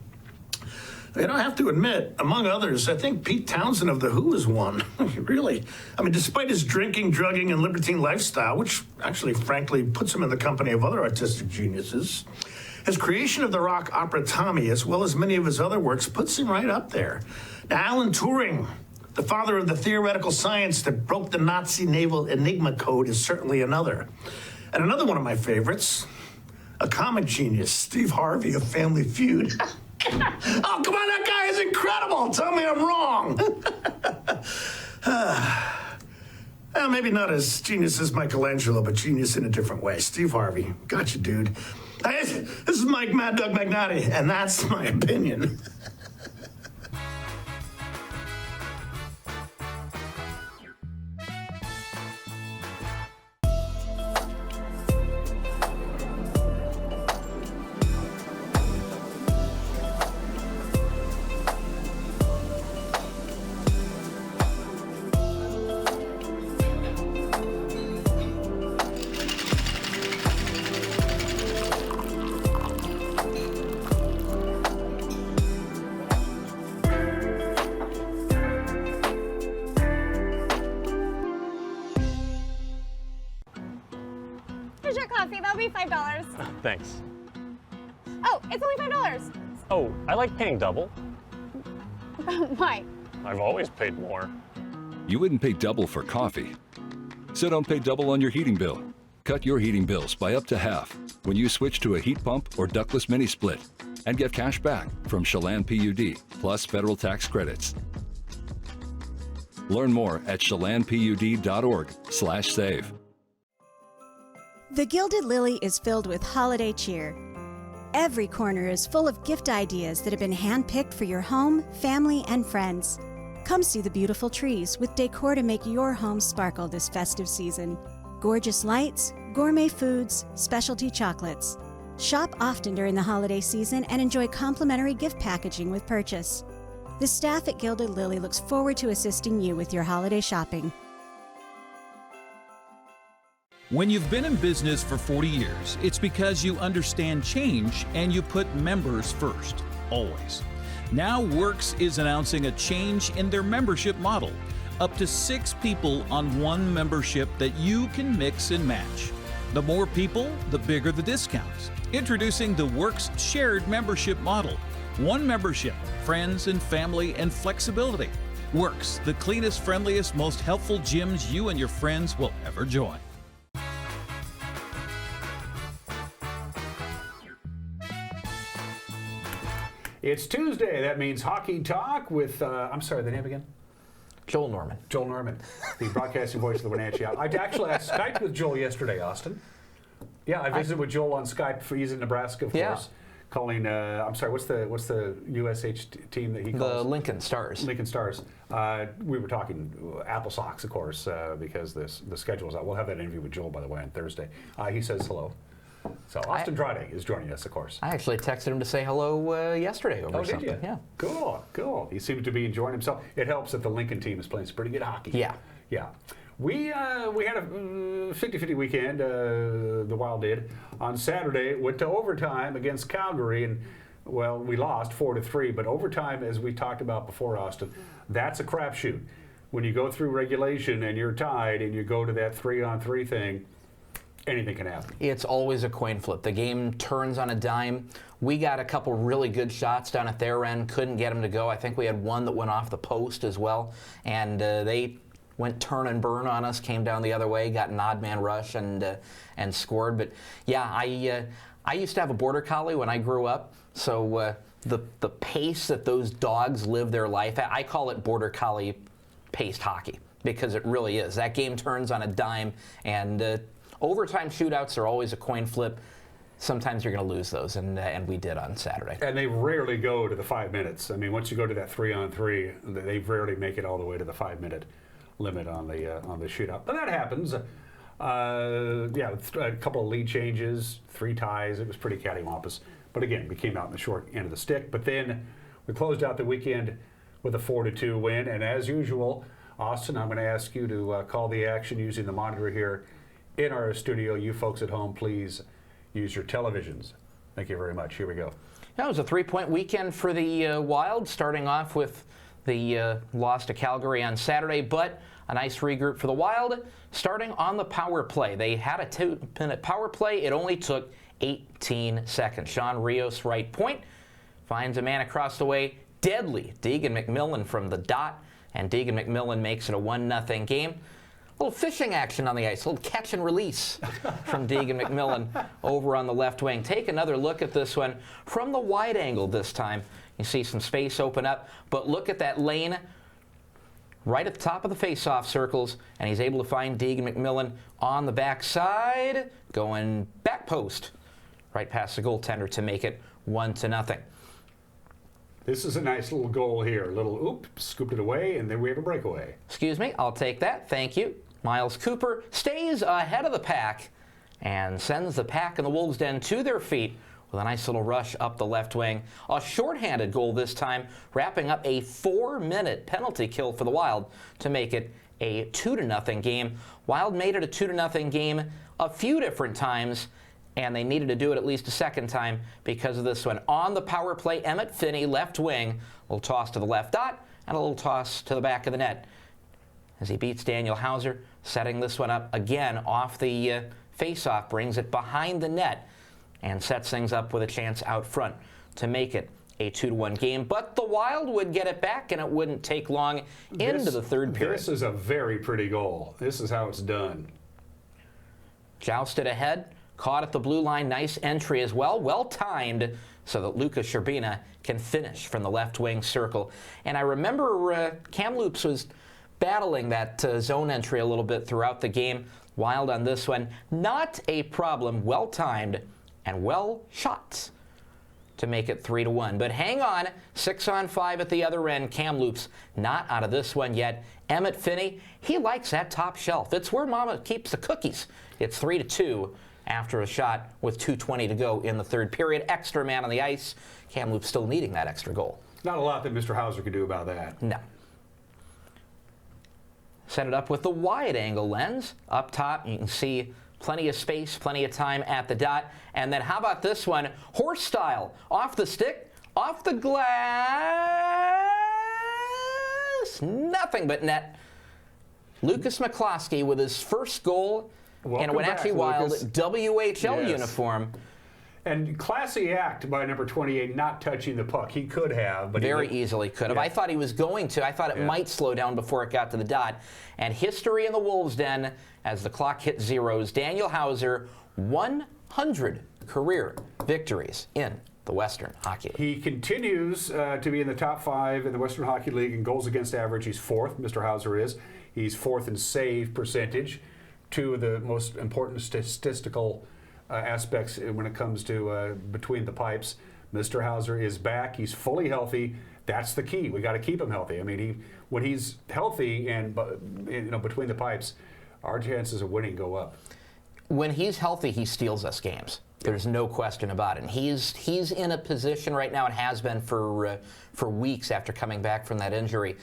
Speaker 16: You know, I have to admit, among others, I think Pete Townsend of The Who is one. Really. I mean, despite his drinking, drugging, and libertine lifestyle, which actually, frankly, puts him in the company of other artistic geniuses, his creation of the rock opera Tommy, as well as many of his other works, puts him right up there. Now, Alan Turing, the father of the theoretical science that broke the Nazi naval Enigma code, is certainly another. And another one of my favorites, a comic genius, Steve Harvey of Family Feud. Oh, come on, that guy is incredible. Tell me I'm wrong. Well, maybe not as genius as Michelangelo, but genius in a different way. Steve Harvey. Gotcha, dude. Hey, this is Mike Mad Dog McNutty, and that's my opinion.
Speaker 17: Here's your coffee. That'll be $5.
Speaker 18: Thanks.
Speaker 17: Oh, it's only $5.
Speaker 18: Oh, I like paying double.
Speaker 17: Why?
Speaker 18: I've always paid more.
Speaker 19: You wouldn't pay double for coffee. So don't pay double on your heating bill. Cut your heating bills by up to half when you switch to a heat pump or ductless mini split and get cash back from Chelan PUD plus federal tax credits. Learn more at chelanpud.org/save.
Speaker 20: The Gilded Lily is filled with holiday cheer. Every corner is full of gift ideas that have been handpicked for your home, family, and friends. Come see the beautiful trees with decor to make your home sparkle this festive season. Gorgeous lights, gourmet foods, specialty chocolates. Shop often during the holiday season and enjoy complimentary gift packaging with purchase. The staff at Gilded Lily looks forward to assisting you with your holiday shopping.
Speaker 6: When you've been in business for 40 years, it's because you understand change and you put members first, always. Now Works is announcing a change in their membership model. Up to 6 people on one membership that you can mix and match. The more people, the bigger the discounts. Introducing the Works shared membership model. One membership, friends and family and flexibility. Works, the cleanest, friendliest, most helpful gyms you and your friends will ever join.
Speaker 1: It's Tuesday. That means Hockey Talk with, I'm sorry, the name again?
Speaker 21: Joel Norman.
Speaker 1: Joel Norman, the broadcasting voice of the Wenatchee. I Skyped with Joel yesterday, Austin. Yeah, I visited with Joel on Skype. He's in Nebraska, of course. Calling, I'm sorry, what's the USH team that he calls?
Speaker 21: The Lincoln Stars.
Speaker 1: Lincoln Stars. We were talking Apple Sox, of course, because the schedule is out. We'll have that interview with Joel, by the way, on Thursday. He says hello. So Austin Dryday is joining us, of course.
Speaker 21: I actually texted him to say hello yesterday over something.
Speaker 1: Did you?
Speaker 21: Yeah.
Speaker 1: Cool. He seems to be enjoying himself. It helps that the Lincoln team is playing some pretty good hockey.
Speaker 21: Yeah.
Speaker 1: Yeah. We had a 50-50 weekend, the Wild did. On Saturday, went to overtime against Calgary, and, well, we lost 4-3, but overtime, as we talked about before, Austin, that's a crapshoot. When you go through regulation and you're tied and you go to that 3-on-3 thing, anything can happen.
Speaker 21: It's always a coin flip. The game turns on a dime. We got a couple really good shots down at their end, couldn't get them to go. I think we had one that went off the post as well, and they went turn and burn on us, came down the other way, got an odd man rush and scored. But yeah, I used to have a border collie when I grew up, so the pace that those dogs live their life at, I call it border collie paced hockey, because it really is. That game turns on a dime, and overtime shootouts are always a coin flip. Sometimes you're going to lose those, and we did on Saturday.
Speaker 1: And they rarely go to the 5 minutes. I mean, once you go to that 3-on-3, they rarely make it all the way to the 5-minute limit on the shootout. But that happens. A couple of lead changes, 3 ties. It was pretty cattywampus. But again, we came out in the short end of the stick. But then we closed out the weekend with a 4-2 win. And as usual, Austin, I'm going to ask you to call the action using the monitor here in our studio. You folks at home, please use your televisions. Thank you very much. Here we go.
Speaker 21: That was a 3-point weekend for the Wild, starting off with the loss to Calgary on Saturday, but a nice regroup for the Wild, starting on the power play. They had a 2-minute power play. It only took 18 seconds. Sean Rios, right point, finds a man across the way. Deadly Deegan McMillan from the dot, and Deegan McMillan makes it a 1-0 game. A little fishing action on the ice, a little catch and release from Deegan McMillan over on the left wing. Take another look at this one from the wide angle this time. You see some space open up, but look at that lane right at the top of the face-off circles, and he's able to find Deegan McMillan on the backside, going back post, right past the goaltender to make it 1-0.
Speaker 1: This is a nice little goal here. A little oop, scooped it away, and then we have a breakaway.
Speaker 21: Excuse me, I'll take that. Thank you. Miles Cooper stays ahead of the pack and sends the pack and the Wolves' Den to their feet with a nice little rush up the left wing. A shorthanded goal this time, wrapping up a 4-minute penalty kill for the Wild to make it a 2-0 game. Wild made it a 2-0 game a few different times, and they needed to do it at least a second time because of this one. On the power play, Emmett Finney, left wing, a little toss to the left dot and a little toss to the back of the net as he beats Daniel Hauser, setting this one up again off the face-off, brings it behind the net and sets things up with a chance out front to make it a 2-1 game. But the Wild would get it back, and it wouldn't take long into the third period.
Speaker 1: This is a very pretty goal. This is how it's done.
Speaker 21: Jousted ahead, caught at the blue line, nice entry as well, well timed so that Lucas Sherbina can finish from the left wing circle. And I remember Kamloops was battling that zone entry a little bit throughout the game. Wild on this one, not a problem, well timed and well shot to make it 3-1. But hang on, 6-on-5 at the other end. Kamloops not out of this one yet. Emmett Finney, he likes that top shelf. It's where Mama keeps the cookies. It's 3-2 after a shot with 2:20 to go in the third period. Extra man on the ice. Kamloops still needing that extra goal.
Speaker 1: Not a lot that Mr. Hauser could do about that.
Speaker 21: No. Set it up with the wide angle lens. Up top, you can see plenty of space, plenty of time at the dot. And then how about this one? Horse style, off the stick, off the glass. Nothing but net. Lucas McCloskey with his first goal in a Wenatchee Wild WHL uniform.
Speaker 1: And classy act by number 28, not touching the puck. He could have, but
Speaker 21: very easily could have.
Speaker 1: Yeah.
Speaker 21: I thought he was going to. I thought it might slow down before it got to the dot. And history in the Wolves' den as the clock hit zeros. Daniel Hauser, 100 career victories in the Western Hockey League.
Speaker 1: He continues to be in the top 5 in the Western Hockey League in goals against average. He's 4th, Mr. Hauser is. He's 4th in save percentage, 2 of the most important statistical aspects when it comes to between the pipes. Mr. Hauser is back. He's fully healthy. That's the key. We got to keep him healthy. I mean, when he's healthy and between the pipes, our chances of winning go up.
Speaker 21: When he's healthy, he steals us games. There's no question about it. And he's in a position right now, and has been for weeks after coming back from that injury,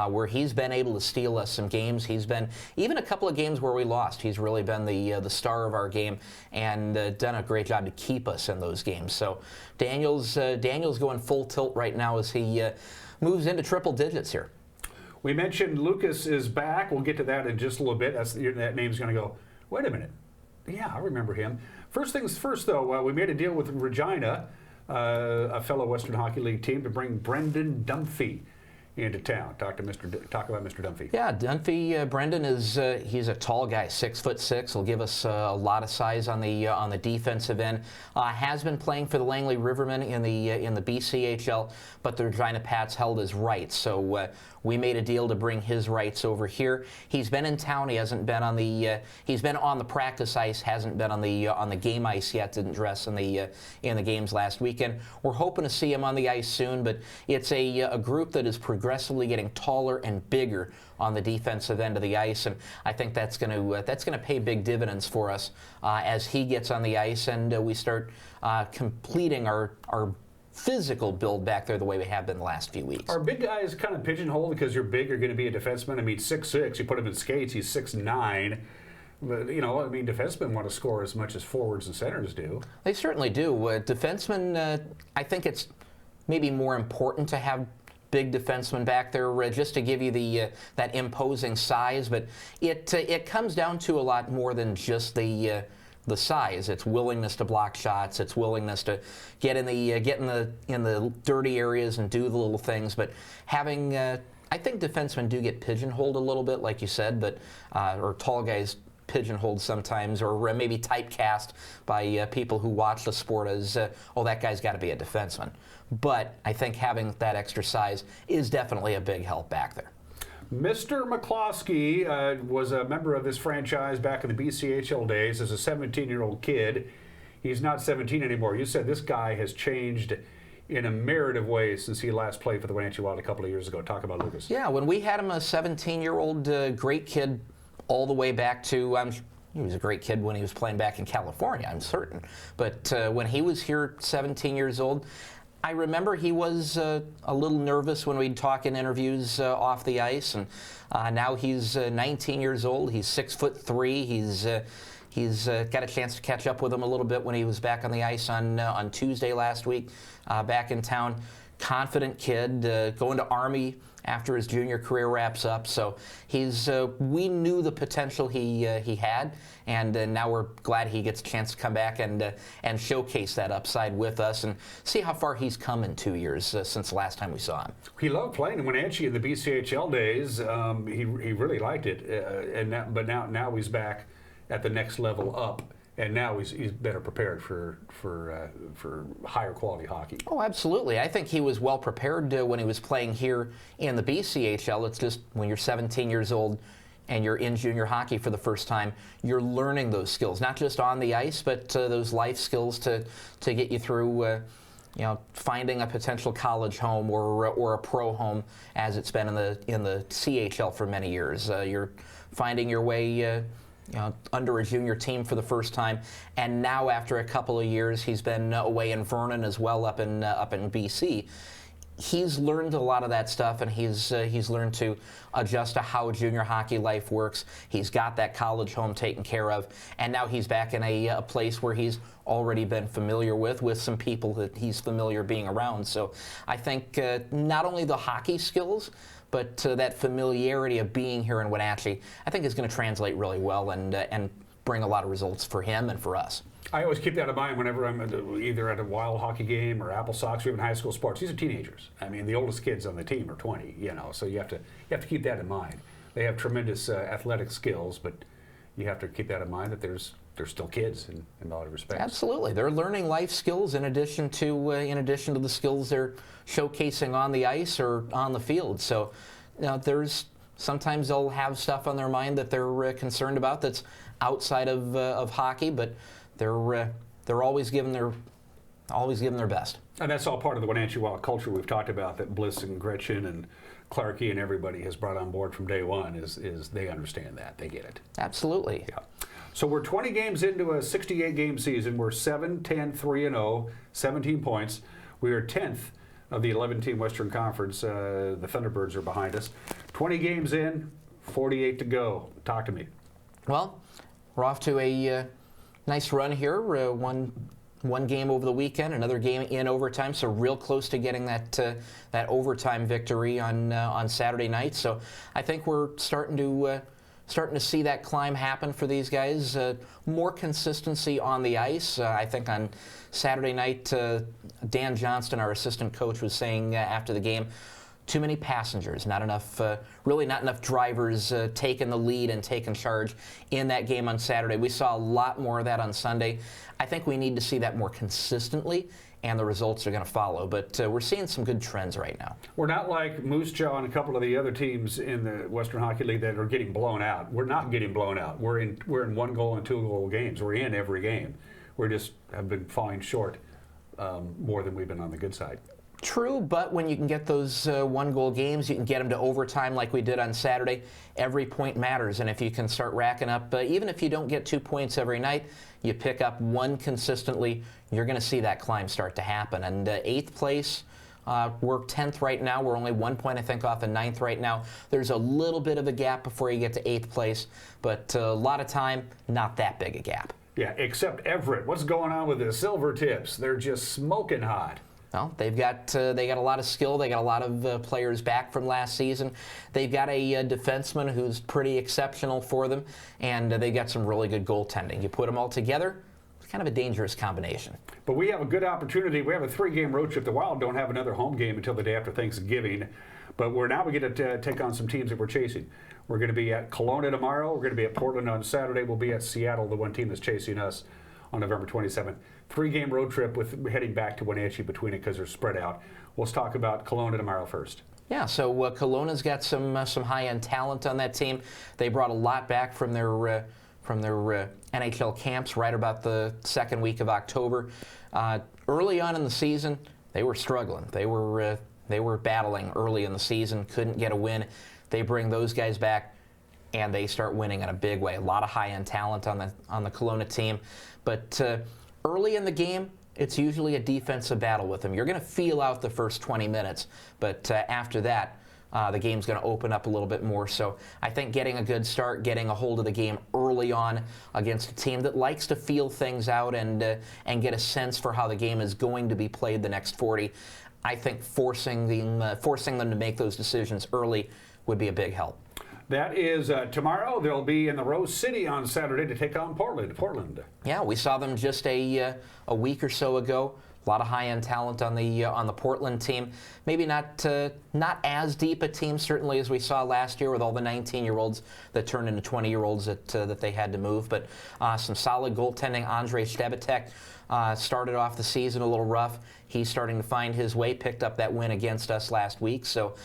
Speaker 21: where he's been able to steal us some games. He's been, even a couple of games where we lost, he's really been the star of our game, and done a great job to keep us in those games. So Daniel's going full tilt right now as he moves into triple digits here.
Speaker 1: We mentioned Lucas is back. We'll get to that in just a little bit. That name's going to go, wait a minute. Yeah, I remember him. First things first, though, we made a deal with Regina, a fellow Western Hockey League team, to bring Brendan Dunphy into town. Talk about Mr. Dunphy.
Speaker 21: Yeah, Dunphy, Brendan is he's a tall guy, 6'6". He'll give us a lot of size on the defensive end. Has been playing for the Langley Rivermen in the BCHL, but the Regina Pats held his rights. So we made a deal to bring his rights over here. He's been in town. He hasn't been on the he's been on the practice ice, hasn't been on the game ice yet. Didn't dress in the games last weekend. We're hoping to see him on the ice soon, but it's a group that is progressively getting taller and bigger on the defensive end of the ice, and I think that's going to pay big dividends for us as he gets on the ice and we start completing our physical build back there the way we have been the last few weeks.
Speaker 1: Are big guys kind of pigeonholed because you're big, you're going to be a defenseman? I mean, 6'6", you put him in skates, he's 6'9". But, defensemen want to score as much as forwards and centers do.
Speaker 21: They certainly do. Defensemen, I think it's maybe more important to have big defensemen back there just to give you that imposing size, but it comes down to a lot more than just the size. It's willingness to block shots. It's willingness to get in the dirty areas and do the little things. But having, I think defensemen do get pigeonholed a little bit, like you said, but or tall guys pigeonholed sometimes, or maybe typecast by people who watch the sport as, oh, that guy's got to be a defenseman. But I think having that extra size is definitely a big help back there.
Speaker 1: Mr. McCloskey was a member of this franchise back in the BCHL days as a 17-year-old kid. He's not 17 anymore. You said this guy has changed in a myriad of ways since he last played for the Wenatchee Wild a couple of years ago. Talk about Lucas.
Speaker 21: Yeah, when we had him, a 17-year-old great kid, all the way back to, he was a great kid when he was playing back in California, I'm certain. But when he was here, 17 years old, I remember he was a little nervous when we'd talk in interviews off the ice, and now he's 19 years old. He's 6'3". He's got a chance to catch up with him a little bit when he was back on the ice on Tuesday last week, back in town. Confident kid, going to Army after his junior career wraps up. So we knew the potential he had, and now we're glad he gets a chance to come back and showcase that upside with us and see how far he's come in 2 years since the last time we saw him.
Speaker 1: He loved playing in Wenatchee in the BCHL days. He really liked it, but now he's back at the next level up. And now he's better prepared for higher quality hockey.
Speaker 21: Oh, absolutely. I think he was well prepared when he was playing here in the BCHL. It's just when you're 17 years old and you're in junior hockey for the first time, you're learning those skills, not just on the ice, but those life skills to get you through finding a potential college home or a pro home, as it's been in the CHL for many years. You're finding your way under a junior team for the first time, and now after a couple of years, he's been away in Vernon as well, up in BC. He's learned a lot of that stuff, and he's learned to adjust to how junior hockey life works. He's got that college home taken care of, and now he's back in a place where he's already been familiar with some people that he's familiar being around. So I think not only the hockey skills, but that familiarity of being here in Wenatchee, I think is going to translate really well and bring a lot of results for him and for us.
Speaker 1: I always keep that in mind whenever I'm either at a wild hockey game or Apple Sox or even high school sports. These are teenagers. I mean, the oldest kids on the team are 20, so you have to keep that in mind. They have tremendous athletic skills, but you have to keep that in mind that they're still kids in a lot of respects.
Speaker 21: Absolutely, they're learning life skills in addition to the skills they're showcasing on the ice or on the field. So, sometimes they'll have stuff on their mind that they're concerned about that's outside of hockey, but they're always giving their best.
Speaker 1: And that's all part of the Wenatchee Wild culture we've talked about that Bliss and Gretchen and Clarkie and everybody has brought on board from day one. Is they understand that, they get it.
Speaker 21: Absolutely.
Speaker 1: Yeah. So we're 20 games into a 68-game season. We're 7-10-3-0, 17 points. We are 10th of the 11-team Western Conference. The Thunderbirds are behind us. 20 games in, 48 to go. Talk to me.
Speaker 21: Well, we're off to a nice run here. One game over the weekend, another game in overtime, so real close to getting that overtime victory on Saturday night. So I think we're starting to see that climb happen for these guys. More consistency on the ice. I think on Saturday night, Dan Johnston, our assistant coach, was saying after the game, too many passengers, not enough drivers taking the lead and taking charge in that game on Saturday. We saw a lot more of that on Sunday. I think we need to see that more consistently, and the results are going to follow. But we're seeing some good trends right now. We're not like Moose Jaw and a couple of the other teams in the Western Hockey League that are getting blown out. We're not getting blown out. We're in 1-goal and 2-goal games. We're in every game. We just have been falling short more than we've been on the good side. True, but when you can get those 1-goal games, you can get them to overtime like we did on Saturday. Every point matters, and if you can start racking up, even if you don't get 2 points every night, you pick up one consistently, you're going to see that climb start to happen. And 8th place, we're 10th right now. We're only 1 point, I think, off the 9th right now. There's a little bit of a gap before you get to 8th place, but a lot of time, not that big a gap. Yeah, except Everett. What's going on with the Silver Tips? They're just smoking hot. Well, they got a lot of skill. They got a lot of players back from last season. They've got a defenseman who's pretty exceptional for them, and they've got some really good goaltending. You put them all together, it's kind of a dangerous combination. But we have a good opportunity. We have a 3-game road trip. The Wild don't have another home game until the day after Thanksgiving, but we get to take on some teams that we're chasing. We're going to be at Kelowna tomorrow. We're going to be at Portland on Saturday. We'll be at Seattle, the one team that's chasing us, on November 27th. 3-game road trip with heading back to Wenatchee between it because they're spread out. Let's talk about Kelowna tomorrow first. Yeah, so Kelowna's got some high-end talent on that team. They brought a lot back from their NHL camps right about the second week of October. Early on in the season, they were struggling. They were battling early in the season, couldn't get a win. They bring those guys back, and they start winning in a big way. A lot of high-end talent on the Kelowna team, but early in the game, it's usually a defensive battle with them. You're going to feel out the first 20 minutes, but after that, the game's going to open up a little bit more. So I think getting a good start, getting a hold of the game early on against a team that likes to feel things out and get a sense for how the game is going to be played the next 40, I think forcing them to make those decisions early would be a big help. That is tomorrow. They'll be in the Rose City on Saturday to take on Portland. Yeah, we saw them just a week or so ago. A lot of high-end talent on the Portland team. Maybe not as deep a team certainly as we saw last year with all the 19-year-olds that turned into 20-year-olds that they had to move. But some solid goaltending. Andrei Stebatek started off the season a little rough. He's starting to find his way. Picked up that win against us last week. So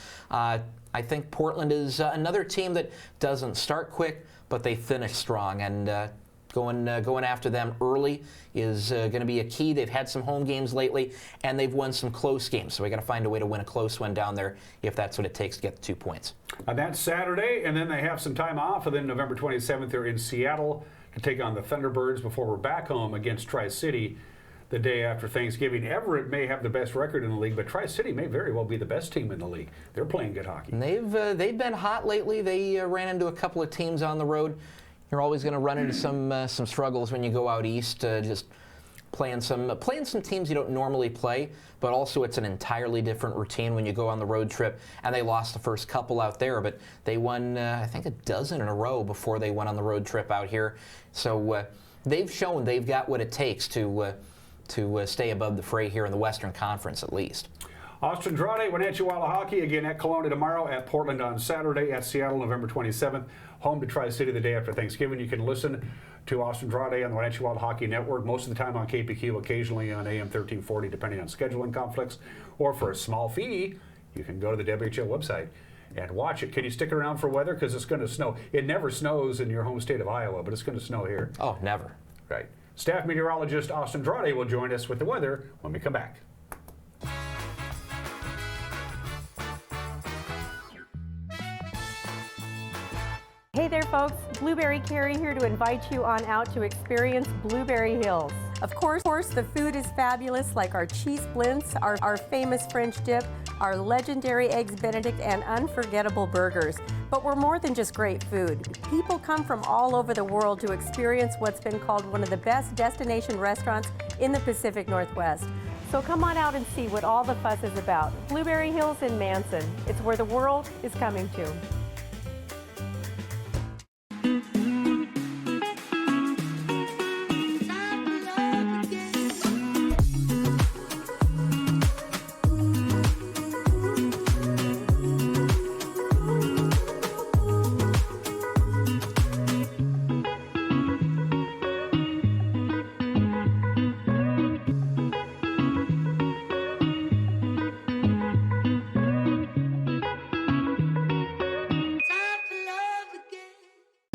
Speaker 21: I think Portland is another team that doesn't start quick, but they finish strong. And going after them early is going to be a key. They've had some home games lately, and they've won some close games. So we got to find a way to win a close one down there if that's what it takes to get the 2 points. And that's Saturday, and then they have some time off, and then November 27th they're in Seattle to take on the Thunderbirds before we're back home against Tri-City the day after Thanksgiving. Everett may have the best record in the league, but Tri-City may very well be the best team in the league. They're playing good hockey. And they've been hot lately. They ran into a couple of teams on the road. You're always going to run into some struggles when you go out east. Just playing some teams you don't normally play, but also it's an entirely different routine when you go on the road trip. And they lost the first couple out there, but they won I think a dozen in a row before they went on the road trip out here. So they've shown they've got what it takes to stay above the fray here in the Western Conference at least.
Speaker 1: Austin Andrade, Wenatchee Wild Hockey, again at Kelowna tomorrow, at Portland on Saturday, at Seattle November 27th, home to Tri-City the day after Thanksgiving. You can listen to Austin Andrade on the Wenatchee Wild Hockey Network, most of the time on KPQ, occasionally on AM 1340, depending on scheduling conflicts, or for a small fee, you can go to the WHL website and watch it. Can you stick around for weather? Because it's going to snow. It never snows in your home state of Iowa, but it's going to snow here.
Speaker 21: Oh, never.
Speaker 1: Right. Staff meteorologist Austin Andrade will join us with the weather when we come back.
Speaker 3: Hey there folks, Blueberry Carrie here to invite you on out to experience Blueberry Hills. Of course, the food is fabulous, like our cheese blintz, our famous French dip, our legendary Eggs Benedict, and unforgettable burgers. But we're more than just great food. People come from all over the world to experience what's been called one of the best destination restaurants in the Pacific Northwest. So come on out and see what all the fuss is about. Blueberry Hills in Manson. It's where the world is coming to.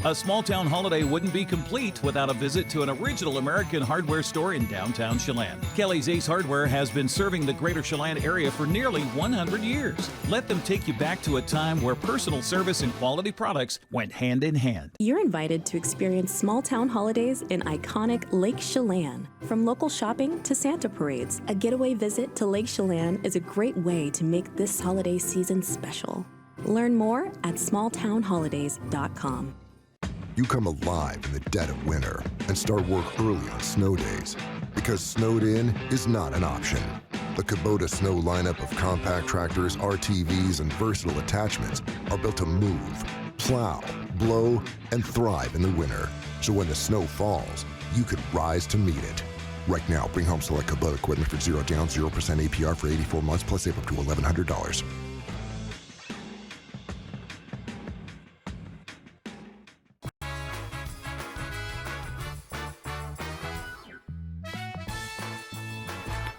Speaker 6: A small town holiday wouldn't be complete without a visit to an original American hardware store in downtown Chelan. Kelly's Ace Hardware has been serving the greater Chelan area for nearly 100 years. Let them take you back to a time where personal service and quality products went hand in hand.
Speaker 22: You're invited to experience small town holidays in iconic Lake Chelan. From local shopping to Santa parades, a getaway visit to Lake Chelan is a great way to make this holiday season special. Learn more at smalltownholidays.com.
Speaker 23: You come alive in the dead of winter and start work early on snow days, because snowed in is not an option. The Kubota Snow lineup of compact tractors, RTVs, and versatile attachments are built to move, plow, blow, and thrive in the winter. So when the snow falls, you can rise to meet it. Right now, bring home select Kubota equipment for 0 down, 0% APR for 84 months, plus save up to $1,100.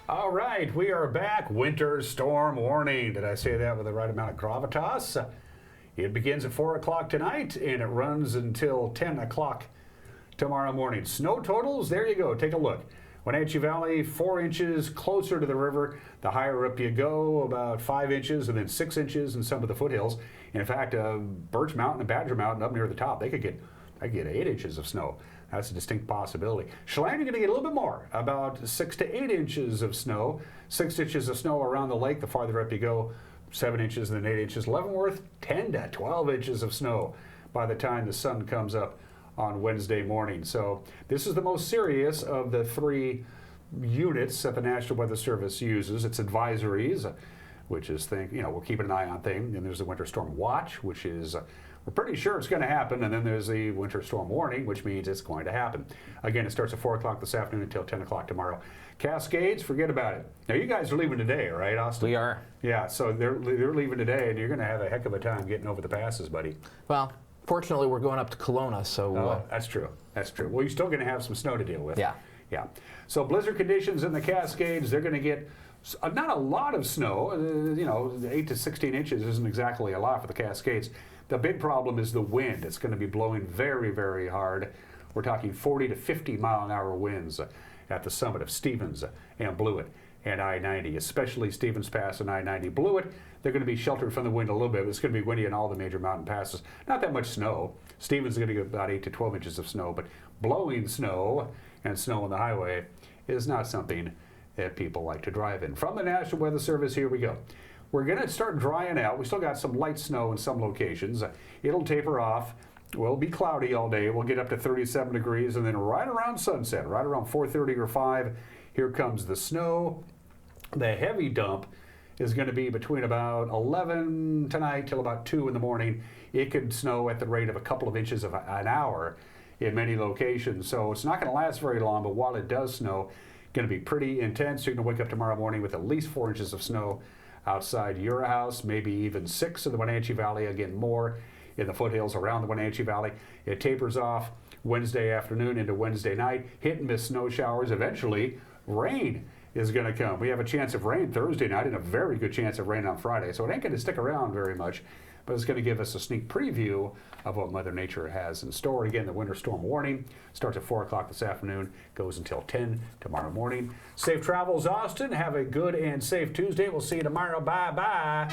Speaker 1: All right, we are back. Winter storm warning. Did I say that with the right amount of gravitas? It begins at 4 o'clock tonight and it runs until 10 o'clock tomorrow morning. Snow totals, there you go. Take a look. Wenatchee Valley, 4 inches closer to the river. The higher up you go, about 5 inches, and then 6 inches in some of the foothills. In fact, Birch Mountain and Badger Mountain up near the top, they could get 8 inches of snow. That's a distinct possibility. Chelan, you're going to get a little bit more, about 6 to 8 inches of snow. 6 inches of snow around the lake. The farther up you go, 7 inches and then 8 inches. Leavenworth, 10 to 12 inches of snow by the time the sun comes up on Wednesday morning. So this is the most serious of the 3 units that the National Weather Service uses. It's advisories, which is we're keeping an eye on things. And there's the Winter Storm Watch, which is we're pretty sure it's going to happen, and then there's the winter storm warning, which means it's going to happen. Again, it starts at 4 o'clock this afternoon until 10 o'clock tomorrow. Cascades, forget about it. Now, you guys are leaving today, right, Austin?
Speaker 21: We are.
Speaker 1: Yeah, so they're leaving today, and you're going to have a heck of a time getting over the passes, buddy.
Speaker 21: Well, fortunately, we're going up to Kelowna, so...
Speaker 1: that's true. That's true. Well, you're still going to have some snow to deal with.
Speaker 21: Yeah.
Speaker 1: Yeah. So blizzard conditions in the Cascades, they're going to get not a lot of snow. 8 to 16 inches isn't exactly a lot for the Cascades. The big problem is the wind. It's going to be blowing very, very hard. We're talking 40 to 50 mile-an-hour winds at the summit of Stevens and Blewett and I-90, especially Stevens Pass and I-90. Blewett, they're going to be sheltered from the wind a little bit. It's going to be windy in all the major mountain passes. Not that much snow. Stevens is going to get about 8 to 12 inches of snow, but blowing snow and snow on the highway is not something that people like to drive in. From the National Weather Service, here we go. We're going to start drying out. We still got some light snow in some locations. It'll taper off Will be cloudy all day. We'll get up to 37 degrees, and then right around sunset, right around 4:30 or 5, here comes the snow. The heavy dump is going to be between about 11 tonight till about 2 in the morning. It could snow at the rate of a couple of inches of an hour in many locations. So it's not going to last very long, but while it does snow, going to be pretty intense. You're going to wake up tomorrow morning with at least 4 inches of snow outside your house, maybe even 6 in the Wenatchee Valley, again more in the foothills around the Wenatchee Valley. It tapers off Wednesday afternoon into Wednesday night. Hit and miss snow showers. Eventually, rain is going to come. We have a chance of rain Thursday night and a very good chance of rain on Friday. So it ain't going to stick around very much, but it's going to give us a sneak preview of what Mother Nature has in store. Again, the winter storm warning starts at 4 o'clock this afternoon, goes until 10 tomorrow morning. Safe travels, Austin. Have a good and safe Tuesday. We'll see you tomorrow. Bye-bye.